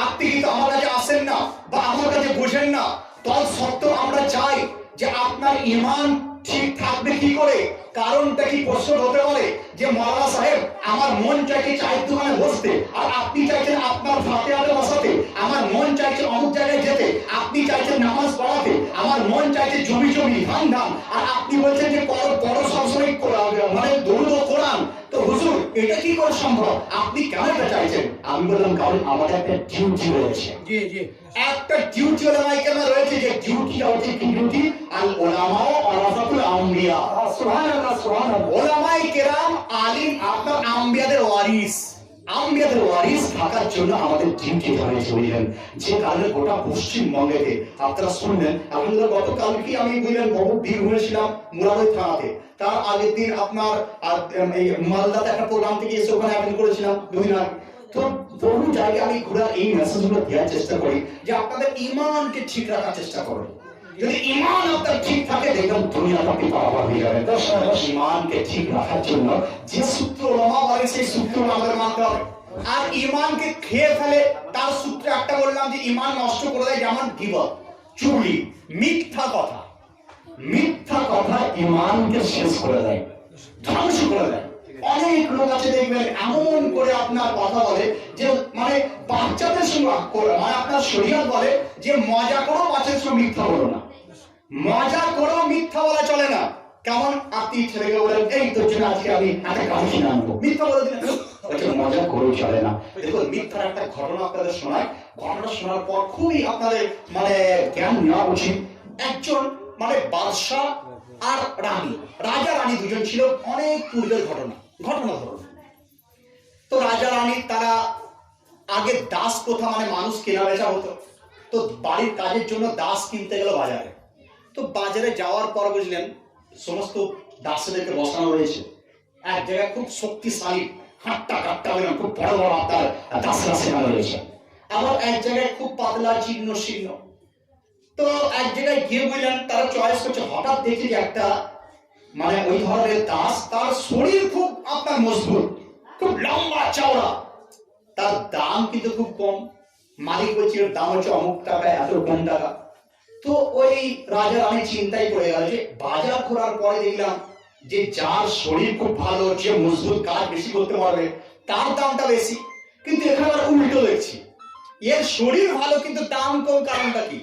আপনি কিন্তু আমার কাছে আসেন না বা আমার কাছে বোঝেন না, তৎসত্ত্বেও আমরা চাই যে আপনার ইমান ঠিক থাকবে কি করে। কারণটা কি প্রশ্ন হতে পারে যে মাওলানা সাহেব আমার মন চাইছে চায়ের দোকানে বসতে, আর আপনি চাইছেন আপনার ফাতিহাতে বসাতে, আমার মন চাইছে অমুক জায়গায় যেতে, আপনি চাইছেন নামাজ পড়াতে, আমার মন চাইছে জমি জমি ধান ধান, আর আপনি বলছেন যে বড় সবসময় মানে দরুদ ও কোরআন। তো হুজুর এটা কি করে সম্ভব, আপনি কেন এটা চাইছেন? আমি বললাম কারণ আমাদের একটা ডিউটি রয়েছে। জি জি, একটা ডিউটি ওলামায়ে কেরাম রয়েছে, যে ডিউটিটা হচ্ছে কি ডিউটি? আল উলামা ওয়ারাসাতুল আম্বিয়া। সুবহানাল্লাহ সুবহানাল্লাহ। ওলামায়ে কেরাম আলিম আপনার আম্বিয়াদের ওয়ারিস, আম্বিয়াদের ওয়ারিস থাকার জন্য আমাদের ডিউটি রয়েছে, বুঝলেন। যে কারণে গোটা পশ্চিমবঙ্গেতে আপনারা শুনলেন, আপনাদের গতকালকে আমি বুঝলেন বহু বীরভূমে ছিলাম মুরাদই থানাতে, তার আগের দিন আপনার এই মালদাতে একটা প্রোগ্রাম থেকে এসে ওখানে অ্যাটেন্ড করেছিলাম 2 দিন আগে। তো বহু জায়গায় আমি ঘোরার এই মেসেজগুলো দেওয়ার চেষ্টা করি যে আপনাদের ইমানকে ঠিক রাখার চেষ্টা করুন। যদি ইমান আপনার ঠিক থাকে দেখবেন দুনিয়াটা আপনি পাওয়া হয়ে যাবেন। ইমানকে ঠিক রাখার জন্য যে সূত্র ওলামা বলে সেই সূত্র আমাদের মানতে হবে। আর ইমানকে খেয়ে ফেলে তার সূত্র একটা বললাম যে ইমান নষ্ট করে দেয়, যেমন গীবত, চুগলি, মিথ্যা কথা। মিথ্যা কথা ইমানকে শেষ করে দেয়, ধ্বংস করে দেয়। অনেক লোক আছে দেখবেন এমন করে আপনার কথা বলে যে মানে বাচ্চাদের সঙ্গে মানে আপনার শরীয়ত বলে যে মজা করো, বাচ্চাদের সঙ্গে মিথ্যা বলো না, মজা করো, মিথ্যা বলা চলে না। কেমন আপনি ছেলেকে বলেন এই তোর জন্য আজকে আমি একটা গাড়ি কিনে আনবো, মিথ্যা বলে দিলেন, মজা করেও চলে না। দেখুন মিথ্যার একটা ঘটনা আপনাদের শোনায়, ঘটনা শোনার পর খুবই আপনাদের মানে জ্ঞান নেওয়া উচিত। একজন মানে বাদশাহ আর রানী, রাজা রানী দুজন ছিল, অনেক পূর্বের ঘটনা ধরুন। তো রাজা রানী তারা আগে দাস প্রথা মানে মানুষ কেনা বেচা হতো, তো বাড়ির কাজের জন্য দাস কিনতে গেল বাজারে। তো বাজারে যাওয়ার পর বুঝলেন সমস্ত দাসদেরকে বসানো রয়েছে এক জায়গায়, খুব শক্তিশালী হাট্টা কাট্টা খুব বড় বড় আপনার দাসরা সেখানে রয়েছে, আবার এক জায়গায় খুব পাতলা জীর্ণ শীর্ণ। তো এক জায়গায় গিয়ে বুঝলেন তারা চয়েস করছে, হঠাৎ দেখি যে একটা মানে ওই ধরনের দাস, তার শরীর খুব আপনার মজবুত, খুব লম্বা চওড়া, তার দাম কিন্তু খুব কম। মালিক বলছে দাম হচ্ছে অমুক টাকা, এত কম টাকা। তো ওই রাজা রানী চিন্তায় পড়ে গেল যে বাজার ঘোরার পরে দেখলাম যে যার শরীর খুব ভালো, যে মজবুত, কাজ বেশি করতে পারবে, তার দামটা বেশি। কিন্তু এখানে আমরা উল্টো দেখছি, এর শরীর ভালো কিন্তু দাম কম, কারণটা কি?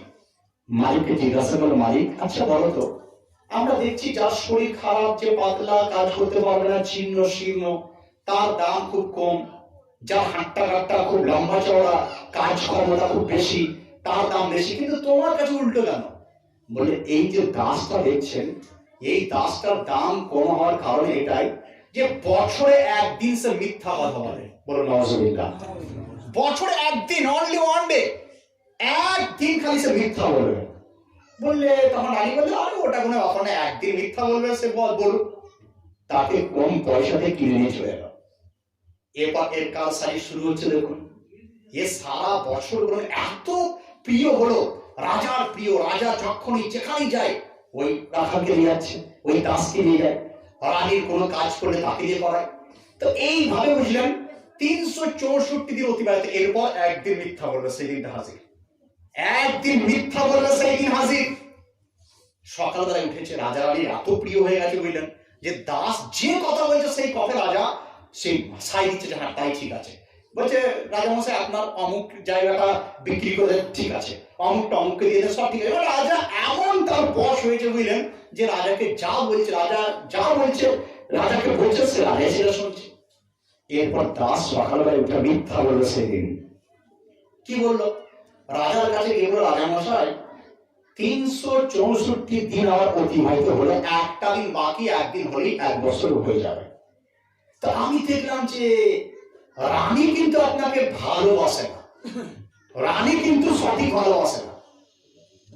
মালিককে জিজ্ঞাসা করলো, মালিক আচ্ছা বলো তো, আমরা দেখছি যার শরীর খারাপ, যে পাতলা, কাজ করতে পারবে না, ছিন্ন শীর্ণ, তার দাম খুব কম, যার হাঁটটা কাটটা খুব লম্বা চওড়া, কাজ ক্ষমতা খুব বেশি, তার দাম বেশি, কিন্তু তোমার কাছে উল্টো কেন? বলে এই যে দাসটা দেখছেন, এই দাসটার দাম কম হওয়ার কারণ এটাই যে বছরে একদিন সে মিথ্যা কথা বলে। বলো নওয়াজুবিল্লাহ। বছরে একদিন, অনলি ওয়ান ডে, একদিন খালি সে মিথ্যা বলবে। বললে তখন রানী বললে আরে ওটা কোনো ব্যাপার না, একদিন মিথ্যা বলবে সে বলুক। তাকে কম পয়সাতে কিনে নিয়ে চলে গেল। এবার এর কাজ সারি শুরু হচ্ছে। দেখুন, এ সারা বছর এত প্রিয় হলো, রাজার প্রিয়। রাজা যখনই যেখানেই যায় ওই রাখালকে নিয়ে যাচ্ছে, ওই দাসকে নিয়ে যায়। রানীর কোনো কাজ করলে তাকে দিয়ে করায়। তো এইভাবে বুঝলেন 364 দিন অতিবাহিত। এরপর একদিন মিথ্যা বলবে, সেই দিনটা হাজির। একদিন মিথ্যা বলবে, সেই দিন হাজির। সকালবেলায় উঠেছে, রাজা রানীর এত প্রিয় হয়ে গেছে বুঝলেন যে দাস যে কথা বলছে সেই কথা রাজা সেই সাই দিচ্ছে যে হ্যাঁ তাই ঠিক আছে। বলছে রাজামশাই আপনার অমুক জায়গাটা বিক্রি করে ঠিক আছে, অমুকটা অমুককে দিয়ে দেন, সব ঠিক আছে। রাজা এমন তার বশ হয়েছে বুঝলেন যে রাজাকে যা বলছে, রাজা যা বলছে, রাজাকে বলছে, সে রাজা সেটা শুনছে। এরপর দাস সকালবেলায় উঠে মিথ্যা বললো। সেদিন কি বললো? রাজার কাছে গিয়ে বলল রাজামশাই 364 দিন আমার অতিবাহিত হলো, একটা দিন বাকি, একদিন হলেই 1 বছর হয়ে যাবে। তো আমি দেখলাম যে রানী কিন্তু আপনাকে ভালোবাসে না, রানী কিন্তু সঠিক ভালোবাসে না।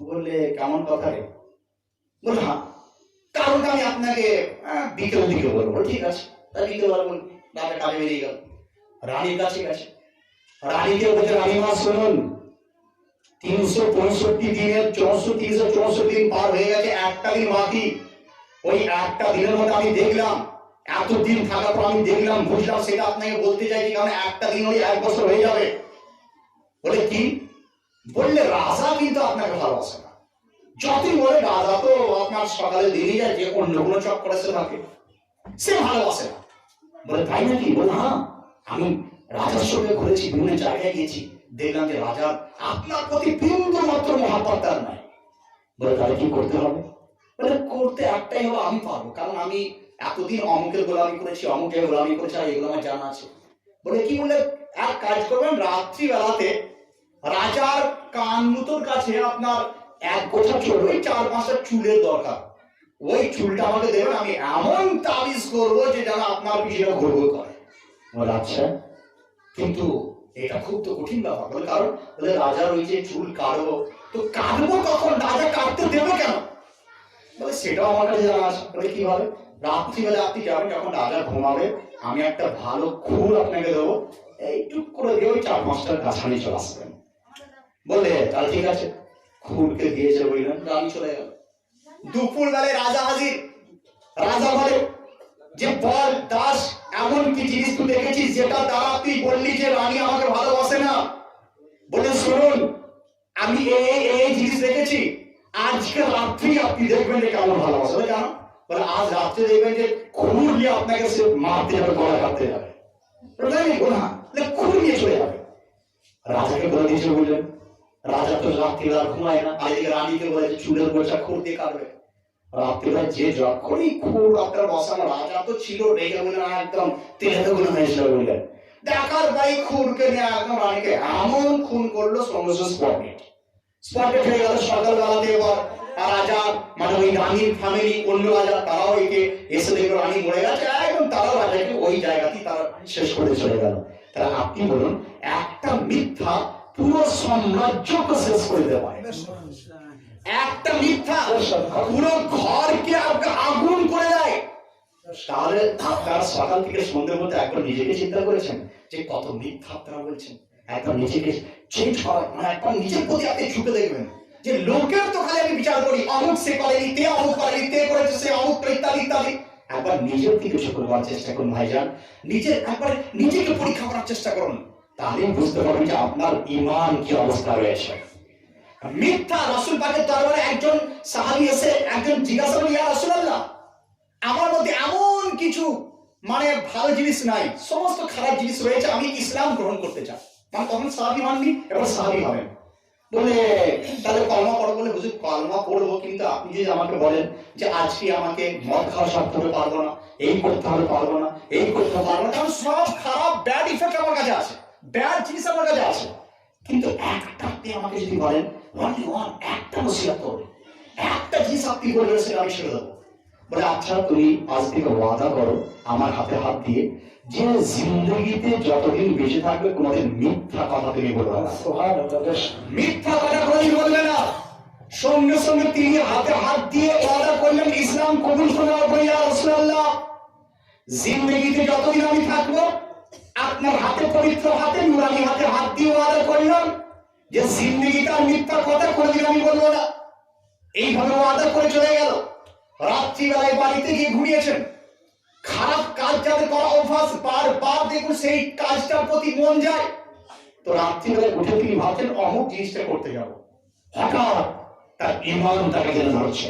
বললে কেমন কথা রে? বলল হ্যাঁ, কারণটা আমি আপনাকে বিকেল দিকে বলবো। ঠিক আছে, তাই বিকেল বেলা বলবো। রাজা কাজে বেরিয়ে গেল, রানীর কাছে গেছে। রানীকে বলছে রানীমা শুনুন, 365 দিনের 364 দিন পার হয়ে গেছে, একটা দিন বাকি। ওই একটা দিনের মধ্যে আমি দেখলাম, এতদিন থাকার পর আমি দেখলাম, বুঝলাম, সেটা আপনাকে বলতে চাইছি, কারণ একটা দিন ওই 1 বছর হয়ে যাবে। বলে কি? বললে রাজা কিন্তু আপনাকে ভালোবাসে না। যতই বলে রাজা তো আপনার সকালে বেরিয়ে যায়, যে অন্য কোনো চক্করে সে থাকে, সে ভালোবাসে না। বলে তাই নাকি? বলে হ্যাঁ, আমি রাজার সঙ্গে ঘুরেছি, বিভিন্ন জায়গায় গিয়েছি, দেখলাম যে রাজার আপনার প্রতি বিন্দু মাত্র মহাব্বত তার নাই। বলে তাহলে কি করতে হবে? বলে করতে একটাই হবে, আমি পারবো, কারণ আমি এতদিন অমুকের গোলামি করেছি, অমুকের গোলামি করেছি, আর এগুলো আমার জানা আছে। বলে কি? বলে এক কাজ করবেন, রাত্রি বেলাতে রাজার কান মুতোর কাছে আপনার 1 গোছা চুল, ওই 4-5টা চুলের দরকার, ওই চুলটা আমাকে দেবেন, আমি এমন তাবিজ করবো যে যেন আপনার পিছনে ঘুরঘুর করে। বলে আচ্ছা, কিন্তু এটা খুব তো কঠিন ব্যাপার। বলে কারণ? বলে রাজার ওই যে চুল কাটবো, তো কাটবো তখন রাজা কাটতে দেবে কেন? বলে সেটাও আমার কাছে জানা আছে। বলে কিভাবে? রাত্রিবেলা আপনি যাবেন, যখন রাজা ঘুমাবে, আমি একটা ভালো খুর আপনাকে দেবো, এইটুক করে দিয়ে ওই 4-5টার কাছানি চলে আসবেন। বলে তাহলে ঠিক আছে, খুরকে দিয়েছে বললেন, রানী চলে গেল। দুপুর বেলায় রাজা হাজির। রাজা বলে যে বল দাস, এমন কি জিনিস তুই দেখেছিস যেটা দ্বারা তুই বললি যে রানী আমাকে ভালোবাসে না? বলে শুনুন, আমি এই জিনিস দেখেছি, আজকে রাত্রি আপনি দেখবেন যে কেমন ভালোবাসে। বলে কেন? বলে আজ রাত্রে দেখবেন যে খুর নিয়ে আপনাকে সে মারতে যাবে, গলা কাটতে যাবে। খুর নিয়ে চলে যাবে। রাজাকে বলে দিয়েছে বললেন। রাজা তো রাত্রিবেলা ঘুমায় না, আজকে রানীকে বলেছে চুলের গোছা খুর দিয়ে কাটবে। রাত্রিবেলা যে যখনই খুর আপনার বসানো, রাজা তো ছিল রেগে বললেন, একদম তেলে গুলো হয়েছিল বললেন। দেখার ভাই খুরকে নিয়ে একদম রানীকে এমন খুন করলো, সমস্ত স্পটেড হয়ে গেল। সকালবেলাতে এবার রাজা মানে ওই রানীর ফ্যামিলি, অন্য রাজা, তারাও একে এসে দেখলো রানী মরে গেছে, একদম তারাও রাজাকে ওই জায়গাতেই তারা শেষ করে চলে গেল। তাহলে আপনি বলুন, একটা মিথ্যা পুরো সাম্রাজ্যকে শেষ করে দিতে পারে। একটা মিথ্যা পুরো ঘরকে আগুন করে দেয়। তাহলে আপনারা সকাল থেকে সন্ধ্যের মধ্যে একবার নিজেকে চিন্তা করেছেন যে কত মিথ্যা আপনারা বলছেন? একবার নিজেকে চেঞ্জ করা, মানে একবার নিজের প্রতি আপনি ঝুঁকে দেখবেন যে লোকের তো খালি আমি বিচার করি, অমুক সে করেনি, তে অমুক করেনি, তে করেছে সে অমুক, ইত্যাদি ইত্যাদি। একবার নিজের দিকে চোখ করার চেষ্টা করুন ভাইজান, একবার নিজেকে পরীক্ষা করার চেষ্টা করুন, তাহলেই বুঝতে পারবেন যে আপনার ঈমান কি অবস্থা রয়েছে। মিথ্যা। রাসূল পাকের দরবারে একজন সাহাবী এসে একজন জিজ্ঞাসা করলেন, ইয়া রাসূলুল্লাহ, আমার মধ্যে এমন কিছু মানে ভালো জিনিস নাই, সমস্ত খারাপ জিনিস রয়েছে, আমি ইসলাম গ্রহণ করতে চাই। মানে তখন সাহাবী মাননি, এবার সাহাবী হবেন। বলে তাহলে কলমা পড়ো। বলে হুজুর কলমা পড়বো, কিন্তু আপনি যদি আমাকে বলেন যে আজকে আমাকে মদ খাওয়া সারতে হবে, পারবো না, এই করতে হবে, পারবো না, এই করতে পারবো না, কারণ সব খারাপ ব্যাড ইফেক্ট আমার কাছে আছে, ব্যাড জিনিস আমার কাছে আছে, কিন্তু একটা আপনি আমাকে যদি বলেন অনলি ওয়ান, একটা নসিহত করবে, একটা জিনিস আপনি বলবেন সেটা আমি ছেড়ে দেবো। বলে আচ্ছা তুমি আজ থেকে ওয়াদা করো আমার হাতে হাত দিয়ে যে জিন্দগিতে যতদিন বেঁচে থাকবে কোনোদিন মিথ্যা কথা তুমি বলবে না। মিথ্যা কথা কোনোদিন বলবে না। সঙ্গে সঙ্গে তিনি হাতে হাত দিয়ে ওয়াদা করলেন, ইসলাম কবুল করবো ইয়া রাসূলুল্লাহ, জিন্দগিতে যতদিন আমি থাকবো আপনার হাতে, পবিত্র হাতে, নুরানি হাতে হাত দিয়ে ওয়াদা করলাম যে জিন্দগিতে আর মিথ্যা কথা কোনোদিন আমি বলবো না। এইভাবে ওয়াদা করে চলে গেল। রাত্রিবেলায় বাড়িতে গিয়ে ঘুমিয়েছেন। খারাপ কাজ যাদের করা অভ্যাস, বারবার দেখুন সেই কাজটার প্রতি মন যায়। তো রাত্রিবেলায় উঠে তিনি ভাবছেন অমুক জিনিসটা করতে যাব। হঠাৎ তার ইমান তাকে ঘিরে ধরছে।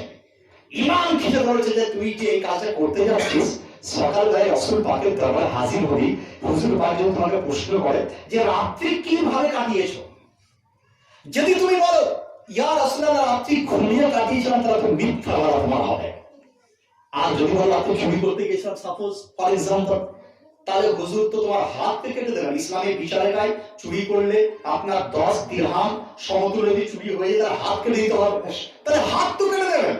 ইমান ঘিরে ধরছে যে তুই যে এই কাজটা করতে যাচ্ছিস, সকালবেলায় রাসূল পাকের দরবারে হাজির হবি, হুজুর পাক যদি তোমাকে প্রশ্ন করে যে রাত্রি কিভাবে কাটিয়েছো, যদি তুমি বলো ইয়া রাসূলুল্লাহ রাত্রি ঘুমিয়ে কাটিয়েছিলাম, তাহলে তো মিথ্যা বলা তোমার হবে। আর যদি বলো আপনি চুরি করতে গেছিলাম সাপোজ ফর এক্সাম্পল, তাহলে হুজুর তো তোমার হাত থেকে কেটে দেবেন। ইসলামের বিচারেকায় চুরি করলে আপনার 10 দিরহাম সমতুল্য যদি চুরি হয়ে যায় হাত কেটে দিতে হবে, তাহলে হাত তো কেটে দেবেন।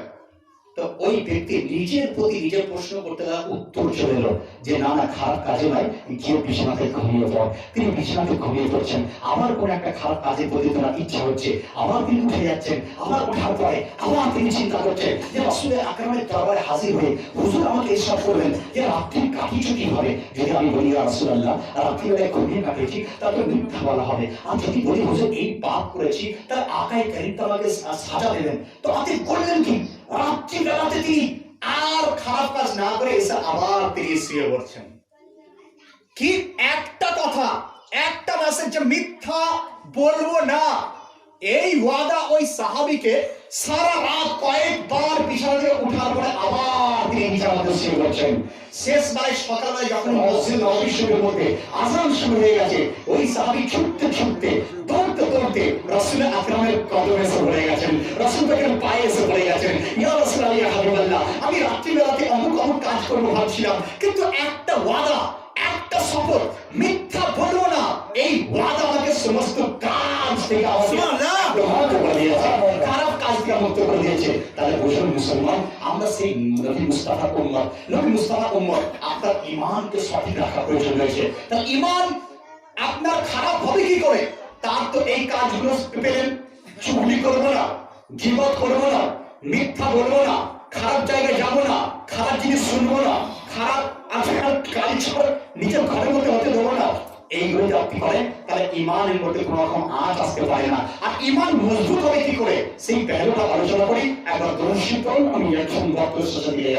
তো ওই ব্যক্তি নিজের প্রতি নিজের প্রশ্ন করতে গেলে উত্তর চলে এলো যে না না, খারাপ কাজে নয়, গিয়ে বিছানাতে ঘুমিয়ে পড়। তিনি বিছানাতে ঘুমিয়ে পড়ছেন। আবার কোন একটা খারাপ কাজের প্রতি তার ইচ্ছা হচ্ছে, আবার তিনি উঠে যাচ্ছেন। আবার ওঠার পরে আবার তিনি চিন্তা করছেন যে রাসূলের আকরামের দরবারে হাজির হয়ে হুজুর আমাকে ইরশাদ করবেন যে রাত্রি কাটিয়েছো কিভাবে। যদি আমি বলি ইয়া রাসূলুল্লাহ রাত্রিবেলায় ঘুমিয়ে কাটিয়েছি, তাহলে মিথ্যা বলা হবে। আর যদি বলি হুজুর এই পাপ করেছি, তার আকায়ে কারীম তো আমাকে সাজা দেবেন। তো আপনি করলেন কি, রাত্রি বেলাতে তিনি আর খারাপ কাজ না করে এসে আবার তিনি শুয়ে পড়ছেন। কি একটা কথা, একটা মেসেজ যে মিথ্যা বলবো না, এই ওয়াদা ওই সাহাবীকে সারা রাত কয়েকবার বিছানা থেকে উঠার পরে আবার তিনি বিছানাতে শুয়ে পড়ছেন। শেষবারে সকালবেলা যখন মসজিদ নববী শরীফের মধ্যে আযান শুরু হয়ে গেছে, ওই সাহাবী ছুটতে ছুটতে দৌড়তে দৌড়তে রাসূলের আকরামের কদমে এসে পড়ে গেছেন, রাসূল পাকের পায়ে এসে পড়ে গেছেন। ইয়া রাসূলুল্লাহ ইয়া হাবিবাল্লাহ, আমি রাত্রিবেলাতে অমুক অমুক কাজ করবো ভাবছিলাম, কিন্তু একটা ওয়াদা, একটা শপথ, মিথ্যা বলবো না, এই ওয়াদা আমাকে সমস্ত কাজ থেকে খারাপ কাজ থেকে মুক্ত করে দিয়েছে। তাহলে বুঝুন মুসলমান, আমরা সেই নবী মুস্তাফা উম্মত, নবী মুস্তাফা উম্মত, আপনার ঈমানকে সঠিক রাখা প্রয়োজন রয়েছে। তার ঈমান আপনার খারাপ হবে কি করে? তার তো এই কাজগুলো পেলেন, চুগলি করবো না, গীবত করবো না, মিথ্যা বলবো না, খারাপ জায়গায় যাবো না, খারাপ জিনিস শুনবো না, খারাপ আজকাল কালচার নিজের ঘরের মধ্যে হতে দেবো না। এইগুলো যদি আপনি করেন তাহলে ঈমানের মধ্যে কোনো রকম আঁচ আসতে পারে না। আর ঈমান মজবুত হবে কি করে, সেই পেহলুটা আলোচনা করি। একবার দর্শিত করুন, আমি এখন বক্তব্য শেষে দিয়ে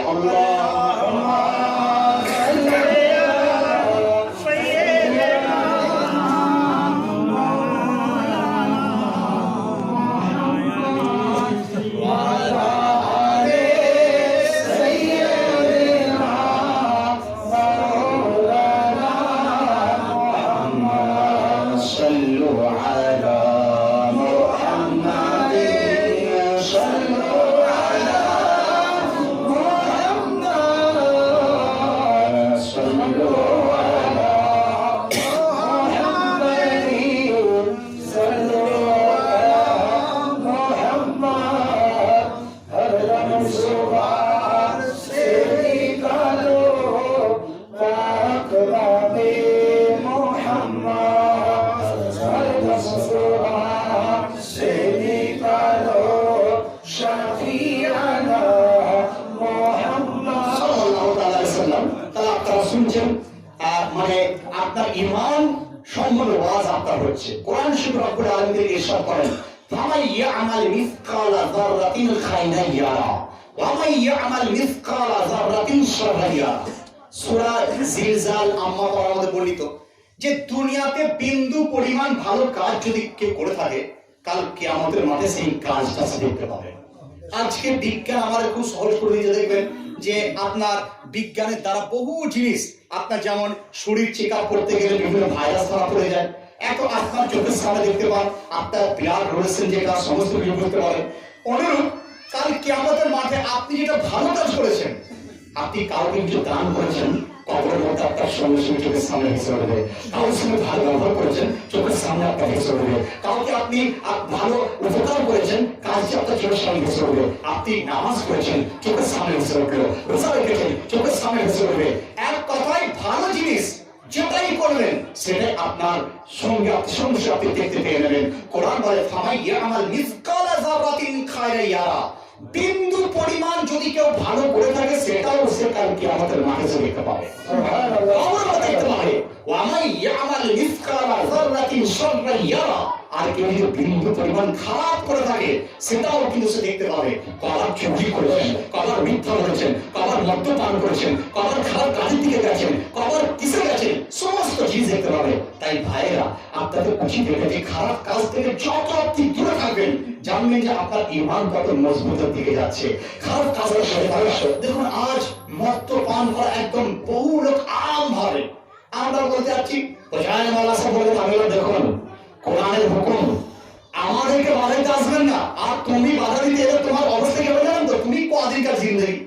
মানে আপনার ঈমান সম্পর্কে ওয়াজ আপনার হচ্ছে। কোরআন শরীফ রব্বুল আলামিন ইরশাদ করেন, ফামান ইয়ামাল মিসকালা যাররাতিন খায়রান ইয়ারা ওয়া মান ইয়ামাল মিসকালা যাররাতিন শাররান ইয়ারা। সূরা জিলজাল আম্মা পড়ার মধ্যে বর্ণিত যে দুনিয়াতে বিন্দু পরিমাণ ভালো কাজ যদি কেউ করে থাকে, কাল কিয়ামতের মাঠে সেই কাজটা সে দেখতে পাবে। আজকে বিজ্ঞান আমাদের খুব সহজ করে দিয়েছে। দেখবেন যে আপনার বিজ্ঞানের দ্বারা বহু জিনিস, আপনার যেমন শরীর চেক আপ করতে গেলে বিভিন্ন ভাইরাস ধরা পড়ে যায়, এত আপনার চোখের সামনে দেখতে পান, আপনার ব্লাড ডোনেশন যেটা সমস্ত কিছু করতে পারেন। অনুরূপ কাল কিয়ামতের মাঠে আপনি যেটা ভালো কাজ করেছেন, আপনি কাউকে কিছু দান করেছেন, কবরের মধ্যে আপনার সঙ্গে সঙ্গে চোখের সামনে ভেসে উঠবে। কারোর সঙ্গে ভালো ব্যবহার করেছেন, চোখের সামনে আপনার ভেসে উঠবে। কাউকে আপনি ভালো উপকার করেছেন, কাজটি আপনার চোখের সামনে ভেসে উঠবে। আপনি নামাজ পড়েছেন, চোখের সামনে ভেসে উঠবে। রোজা রেখেছেন, চোখের সামনে ভেসে উঠবে। এক কথায় ভালো জিনিস যেটাই করবেন সেটাই আপনার সঙ্গে আপনি দেখতে পেয়ে নেবেন। কোরআন বলে ফামাই ইয়ামাল মিসকালা যারাতিন খায়রান ইয়ারা, বিন্দু পরিমাণ যদি কেউ ভালো করে থাকে সেটাও সে কাল কিয়ামতের মাঠে সে দেখতে পাবে, সুবহানাল্লাহ, দেখতে পাবে। ওয়া মাই ইয়ামাল মিসকালা যারাতিন শাররান ইয়ারা, আর কেউ যদি বিন্দু পরিমাণ খারাপ করে থাকে সেটাও কিন্তু সে দেখতে পাবে। কবার চুরি করেছেন, কবার মিথ্যা বলেছেন, কবার মদ্যপান করেছেন, কবার খারাপ কাজের দিকে গেছেন, কবার কিসে গেছেন, সমস্ত জিনিস দেখতে পাবে। তাই ভাইয়েরা, আপনাদের উচিত এটা যে খারাপ কাজ থেকে যত আপনি দূরে থাকবেন, জানবেন যে আপনার ঈমান কত মজবুতের দিকে যাচ্ছে। খারাপ কাজের সাথে দেখুন, আজ মদ্যপান করা একদম বহু লোক আরাম ভাবে আমরা বলতে যাচ্ছি, দেখুন কোরআনের হুকুম, আমাদেরকে বাধা দিতে আসবেন না। আর তুমি বাধা দিতে এলে তোমার অবস্থা কি হবে জানেন তো? তুমি কদিনকার জিন্দগি,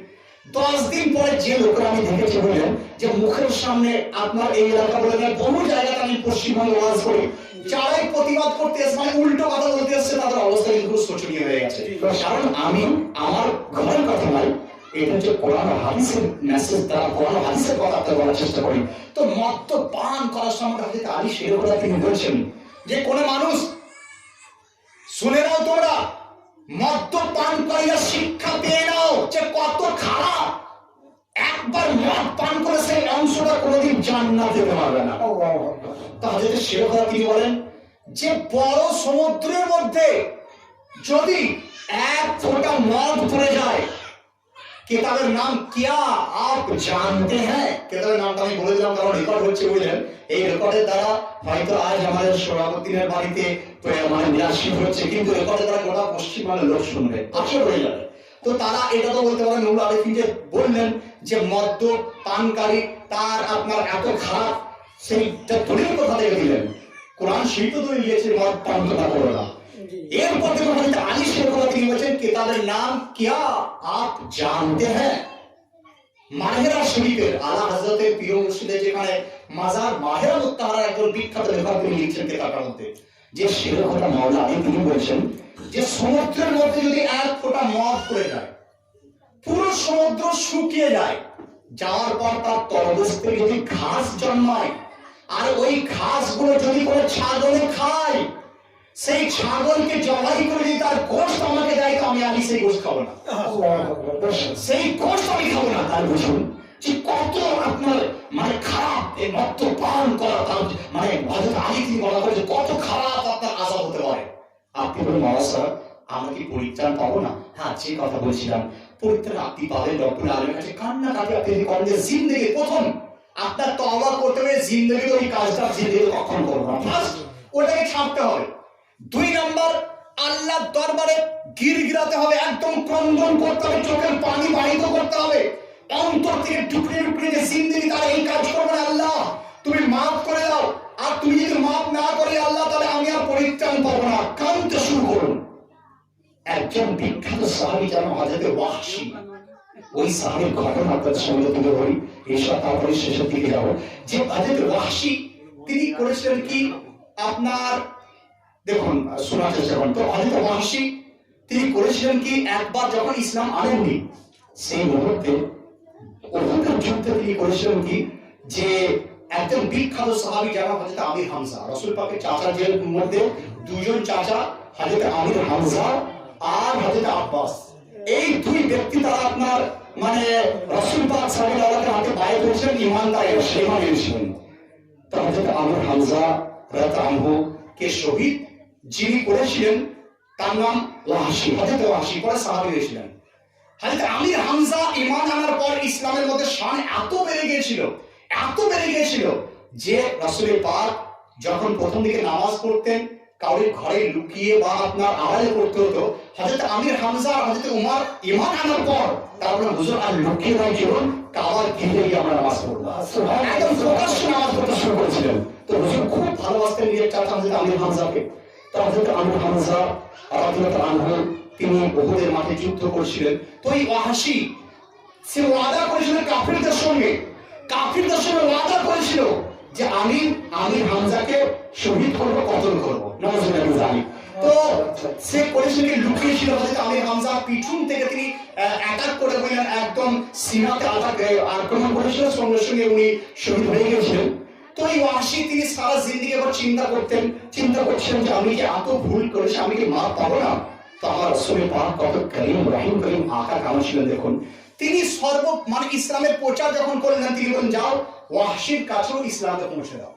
10 দিন পরে যে লোকের আমি দেখেছি বললেন যে মুখের সামনে আপনার এই এলাকা বলে বহু জায়গাতে আমি পশ্চিমবঙ্গে ওয়াজ করি, যারাই প্রতিবাদ করতে এসে মানে উল্টো কথা বলতে এসছে তাদের অবস্থা কিন্তু শোচনীয় হয়ে গেছে। কারণ আমি আমার ঘরের কথা নাই, এটা হচ্ছে কোরআন হাদিসের মেসেজ, তারা কোরআন হাদিসের কথা আপনার বলার চেষ্টা করি। তো মদ পান করার সময় হযরত আলী সেরকম কথা তিনি বলছেন যে কোন মানুষ, শুনে নাও তোমরা, মদ্যপান করিয়া শিক্ষা পেয়ে নাও যে কত খারাপ। একবার মদ পান করে সেই অংশটা কোনোদিন জান্নাতে যেতে পারবে না। তাহলে সেরকম তিনি বলেন যে বড় সমুদ্রের মধ্যে যদি এক ফোঁটা মদ পড়ে যায়, কিতাবের নাম কিয়া আপ জানতে হ্যাঁ। কিতাবের নামটা আমি বলে দিলাম কারণ রেকর্ড হচ্ছে, বুঝলেন? এই রেকর্ডের দ্বারা হয়তো আজ আমাদের সভাপতিদের বাড়িতে মানে নিরাশিত হচ্ছে, কিন্তু রেকর্ডের দ্বারা গোটা পশ্চিমবঙ্গের লোক শুনবে, আসল হয়ে যাবে। তো তারা এটা তো বলতে পারেন নুরুল আরিফিন যে বললেন যে মদ্য পানকারী তার আপনার এত খারাপ, সেইটা দলিল কোথা থেকে দিলেন? কোরআন শরীফ তো দলিল দিয়েছে মদ পান করো না। এরপর দেখুন হযরত আলী সেরকম তিনি বলছেন কিতাবের নাম কিয়া আপ জানতে হ্যাঁ। মাহেরা শরীফের আলা হযরতের প্রিয় মুর্শিদের যেখানে মাজার মাহেরা মুত্তাহারার একজন বিখ্যাত লেখক তিনি লিখছেন কিতাবটার মধ্যে যে সেরকম মাওলা আলী তিনি বলছেন যে সমুদ্রের মধ্যে যদি এক ফোঁটা মদ পড়ে যায়, পুরো সমুদ্র শুকিয়ে যায়, যাওয়ার পর তার তলদেশ থেকে যদি ঘাস জন্মায়, আর ওই ঘাসগুলো যদি কোনো ছাগলে খায়, সেই ছাগলকে জবাই করে যদি তার গোশত আমাকে দেয় তো আমি আলী সেই গোশত খাবো না, সেই গোশত আমি খাবো না। তার বুঝুন যে কত আপনার মানে খারাপ এই মদ পান করা, তার মানে হযরত আলী তিনি বলা করে যে কত খারাপ আপনার আযাব হতে পারে। আপনি বলেন মাওলানা সাহেব আমরা কি পরিত্রাণ পাবো না? হ্যাঁ, যে কথা বলছিলাম, পরিত্রাণ আপনি পাবেন রব্বুল আলামিনের কাছে। কান্নাকাটি আপনি যদি করেন যে জিন্দেগি প্রথম আপনার তওবা করতে হবে, জিন্দেগি ওই কাজটা জিন্দেগি কখন করবো না, ফার্স্ট ওটাকে ছাড়তে হবে। 2 নম্বর আল্লাহর দরবারে গিরগিরাতে হবে, একদম ক্রন্দন করতে হবে, চোখের পানি বাহিত করতে হবে, অন্তর থেকে টুকরে টুকরে যে জিন্দেগি তারা এই কাজ করবে না, আল্লাহ তুমি মাফ করে দাও, আর তুমি যদি মাফ না করে আল্লাহ তাহলে আমি আর পরিত্রাণ পাবো না, কাঁদতে শুরু করুন। একজন বিখ্যাত সাহাবী যেমন হযরত ওয়াহশী, ওই সাহাবীর ঘটনা আপনাদের সামনে তুলে ধরি, এসব তারপরে শেষের দিকে যাবো। যে হযরত ওয়াহশী তিনি করেছিলেন কি আপনার দেখুন শোনার চেষ্টা করুন। তো হযরত ওয়াহশী তিনি করেছিলেন কি, একবার যখন ইসলাম আনেননি সেই মুহূর্তে উহুদের যুদ্ধে তিনি করেছিলেন কি যে একজন বিখ্যাত সাহাবী যারা হযরত আমির হামজা, রাসূল পাকের চাচাদের মধ্যে 2 জন চাচা হযরত আমির হামজা আর হযরত আব্বাস, এই 2 ব্যক্তি তারা আপনার মানে রাসূল পাক সাল্লাল্লাহু আলাইহি ওয়াসাল্লামের হাতে বায়াত করেছিলেন, ঈমানদার ঈমান এনেছিলেন। তো হযরত আমির হামজা রাদিয়াল্লাহু আনহু কে শহীদ যিনি করেছিলেন তার নাম ওয়াহশী, হযরত ওয়াহশী পরে সাহাবী হয়েছিলেন। হযরত আমির হামজা ঈমান আনার পর ইসলামের মধ্যে শান এত বেড়ে গিয়েছিল, এত বেড়ে গিয়েছিল যে রাসূল পাক যখন প্রথম দিকে নামাজ পড়তেন কাউরির ঘরে লুকিয়ে বা আপনার আড়ালে পড়তে হতো, হযরত আমির হামজা আর হযরত উমর ঈমান আনার পর তারপর হুজুর আর লুকিয়ে নয়, চলুন কাবার ঘিরে গিয়ে আমরা নামাজ পড়বো, একদম প্রকাশ্যে নামাজ পড়তে শুরু করেছিলেন। তো হুজুর খুব ভালোবাসতেন নিজের চাচা হযরত আমির হামজাকে। তো হযরত আমির হামজা রাদিয়াল্লাহু আনহু তিনি উহুদের মাঠে যুদ্ধ করছিলেন। তো এই ওয়াহশী সে ওয়াদা করেছিলেন কাফিরদের সঙ্গে কাফিরদের সঙ্গে ওয়াদা করেছিল যে আমি হামজাকে শহীদ করবো, কতল করবো। নাউজুবিল্লাহ। তো সে করেছিল কি, লুকিয়েছিল হয়তো আমির হামজা পিছন থেকে তিনি অ্যাটাক করে বললেন, একদম সিনাতে আক্রমণ করেছিল, সঙ্গে সঙ্গে উনি শহীদ হয়ে গেছিলেন। তো এই ওয়াহশী তিনি সারা জিন্দেগি আবার চিন্তা করছিলেন যে আমি যে এত ভুল করেছি, আমি কি মাফ পাবো না? তো আমার রাসূল পাক কত করিম রহিম আকা কেমন ছিলেন দেখুন। তিনি মানে ইসলামের প্রচার যখন করলেন, তিনি বলেন যাও ওয়াহশীর কাছেও ইসলামকে পৌঁছে দাও।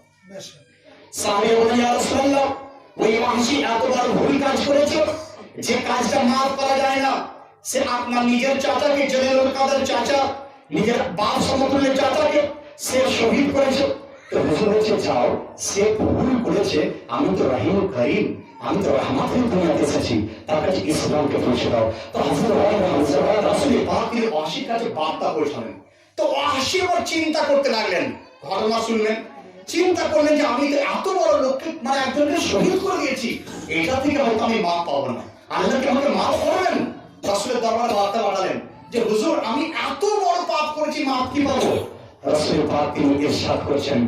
সাহাবীরা বলেন ইয়া রাসূলুল্লাহ, ওই ওয়াহশী এতবার ভুল কাজ করেছে যে কাজটা মাফ করা যায় না। সে আপনার নিজের চাচাকে, জলিলুল কাদের চাচা, নিজের বাপ সমতুল্য চাচাকে সে শহীদ করেছে। তো হুজুর বলছে যাও, সে ভুল করেছে, আমি তো রহিম করিম, আমি তো রহমতের দুনিয়াতে এসেছি, তার কাছে ইসলামকে পৌঁছে দাও। তো হযরত রাসূল পাক তিনি ওয়াহশীর কাছে বার্তা পৌঁছালেন। তো ওয়াহশী আবার চিন্তা করতে লাগলেন, ঘটনা শুনলেন, চিন্তা করলেন যে আমি তো এত বড় লোককে মানে একজনকে শহীদ করে দিয়েছি, এটা থেকে হয়তো আমি মাফ পাবো না, আল্লাহ কি আমাকে মাফ করবেন? রাসূলের দরবারে বার্তা পাঠালেন যে হুজুর আমি এত বড় পাপ করেছি, মাফ কি পাবো? রাসূল পাক তিনি ইরশাদ করেছেন,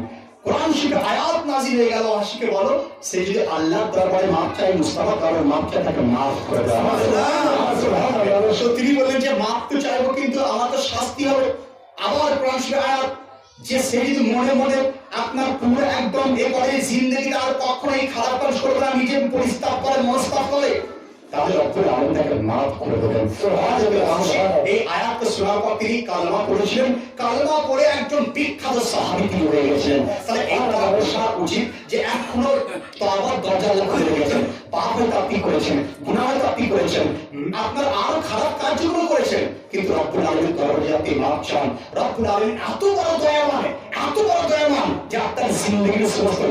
কোরআন শরীফে আয়াত নাযিল হয়ে গেল, ওয়াহশীকে বলো সে যদি আল্লাহর দরবারে মাফ চায়, মুস্তাফা দরবারে মাফ চায়, তাকে মাফ করে দাও। সুবহানাল্লাহ। তো তিনি বললেন যে মাফ তো চাইবো, কিন্তু আমার তো শাস্তি হবে। আবার কোরআন শরীফে আয়াত যে সে যদি মনে মনে আপনার পুরো একদম এবারে জিন্দেগিতে আর কখনোই খারাপ কাজ করবে না, নিজের পরিস্তাপ করে, মনস্তাপ করে, তাহলে রব্বুল আলামিন তাকে মাফ করে দেবেন। এই আয়াতটা শোনার পর তিনি কালেমা পড়েছিলেন, কালেমা পড়ে একজন বিখ্যাত সাহাবী তিনি হয়ে গেছেন। তাহলে এটা বোঝা উচিত যে এখনো তওবার দরজা খুলে রেখেছেন, পাপ হয়তো আপনি করেছেন, গুনাহ হয়তো আপনি করেছেন, আপনার আরো খারাপ কাজগুলো করেছেন, কিন্তু রব্বুল আলামিনের দরবারে আপনি মাফ চান। রব্বুল আলামিন এত বড় দয়াবান যে আপনার জিন্দেগির সমস্ত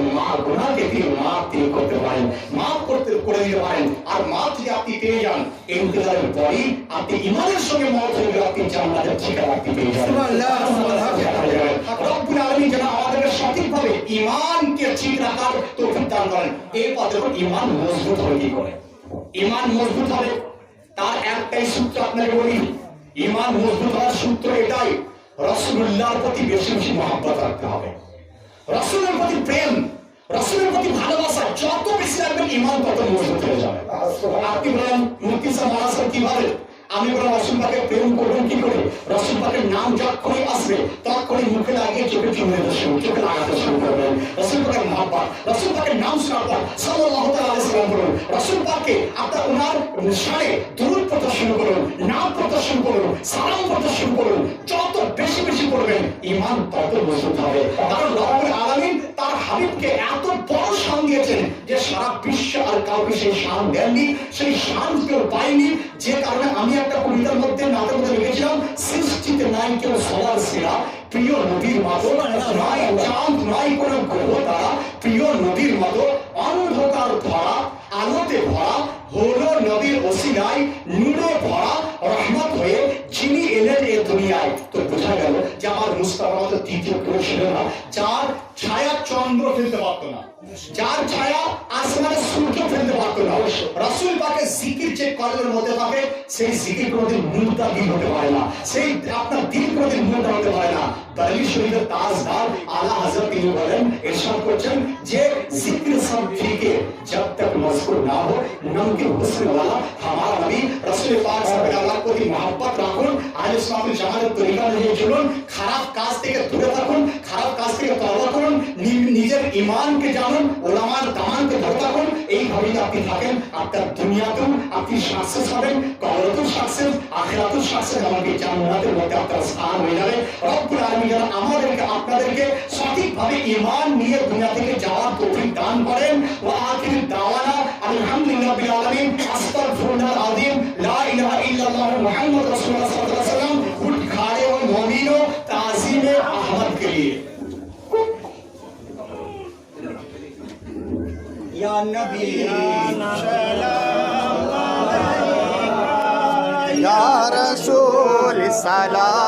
গুনাহকে তিনি মাফ করতে পারেন, মাফ করে দিতে পারেন। আর মাফ যদি আপনি পেয়ে যান, ইন্তেজারের পরই আপনি ঈমানের সঙ্গে মওত হয়ে গেলে আপনি জান্নাতের ঠিকানা আপনি পেয়ে যাবেন। রব্বুল আলামিন যেন আমাদেরকে সঠিকভাবে ঈমানকে ঠিক রাখার তৌফিক দান করেন। এরপর দেখুন ঈমান মজবুত হবে কি করে। ঈমান মজবুত হবে তার একটাই সূত্র আপনাকে বলি, ঈমান মজবুত হওয়ার সূত্র এটাই, রাসূলুল্লাহর প্রতি বেশি বেশি মহব্বত রাখতে হবে। রাসূলের প্রতি প্রেম, রাসূলের প্রতি ভালোবাসা যত বেশি রাখবেন, ঈমান তত মজবুত হয়ে যাবে। আপনি বলেন মুফতি সাহেব মহারাজ কিভাবে? আমি বললাম রাসূল পাকে প্রেম করবেন কি করে? রাসূল পাকের নাম যখনই আসবে তখনই মুখে লাগিয়ে চোখে চোখে লাগাতে শুরু করবেন। রাসূল পাকের মহব্বত, রাসূল পাকের নাম শোনার পর সাল্লাল্লাহু তাআলা আলাইহি ওয়াসাল্লাম বলুন, রাসূল পাককে আপনার ওনার শানে দুরূদ পড়তে শুরু করুন, নাম পড়তে শুরু করুন, সালাম পড়তে শুরু করুন। যত বেশি বেশি পড়বেন ঈমান তত মজবুত হবে। কারণ রব্বুল আলামিন তার হাবিবকে এত বড় শান দিয়েছেন যে সারা বিশ্ব আর কাউকে সেই শান দেননি, সেই শান কেউ পায়নি। যে কারণে আমি একটা কবিতার মধ্যে নাটের মধ্যে লিখেছিলাম, সৃষ্টিতে নাই কেউ সবার সেরা, প্রিয় নবীর মতো নাই চাঁদ, নাই কোনো গ্রহ তারা, প্রিয় নবীর মতো অন্ধকার ভরা আলোতে ভরা হলো নবীর ওসিলায় নূরে ভরা রহমত হয়ে যিনি এলেন এ দুনিয়ায়। তো বোঝা গেল যে আমার মুস্তাফা মতো দ্বিতীয় কেউ ছিল না, যার ছায়া চন্দ্র ফেলতে পারতো না, যার ছায়া আসমানে সূর্য ফেলতে পারতো না। রাসূল পাকের জিকির যে কলবের মধ্যে থাকে, সেই জিকির কোনোদিন মুর্দা দিল হতে পারে না, সেই আপনার দিল কোনোদিন মুর্দা হতে পারে না। দলিল শরীফের তাজদার আলা হযরত তিনি বলেন, ইরশাদ করছেন যে জিকির সব ঠিক है जब तक मज़कूर ना हो नमके हुस्न वाला हमारा नबी রাসূল পাক সাল্লাল্লাহু আলাইহি প্রতি মহব্বত রাখুন, আহলে সুন্নাতুল জামাতের তরিকা নিয়ে চলুন, খারাপ কাজ থেকে দূরে থাকুন, খারাপ কাজ থেকে তওবা করুন, নিজের ঈমানকে জানুন, উলামার দামানকে ধরে থাকুন। এইভাবে আপনি থাকেন, আপনার দুনিয়াতেও আপনি সাকসেস হবেন, কবরেতেও সাকসেস, আখিরাতেও সাকসেস, এমনকি জান্নাতের মধ্যে আপনার স্থান হয়ে যাবে। রব্বুল আলামিন যেন আমাদেরকে আপনাদেরকে সঠিকভাবে ঈমান নিয়ে দুনিয়া থেকে যাওয়ার তৌফিক দান করেন। ওয়া আখির দাওয়ানা আলহামদুলিল্লাহি রাব্বিল আলামিন, আস্তাগফিরুল্লাহ আযীম, লা ইলাহা ইল্লাল্লাহ মুহাম্মদ রাসূলুল্লাহ সাল্লাল্লাহু আলাইহি ওয়াসাল্লাম। उठ खड़े हो मोमिनो ताज़ीम अहमद के लिए। या नबी या रसूल सलाम।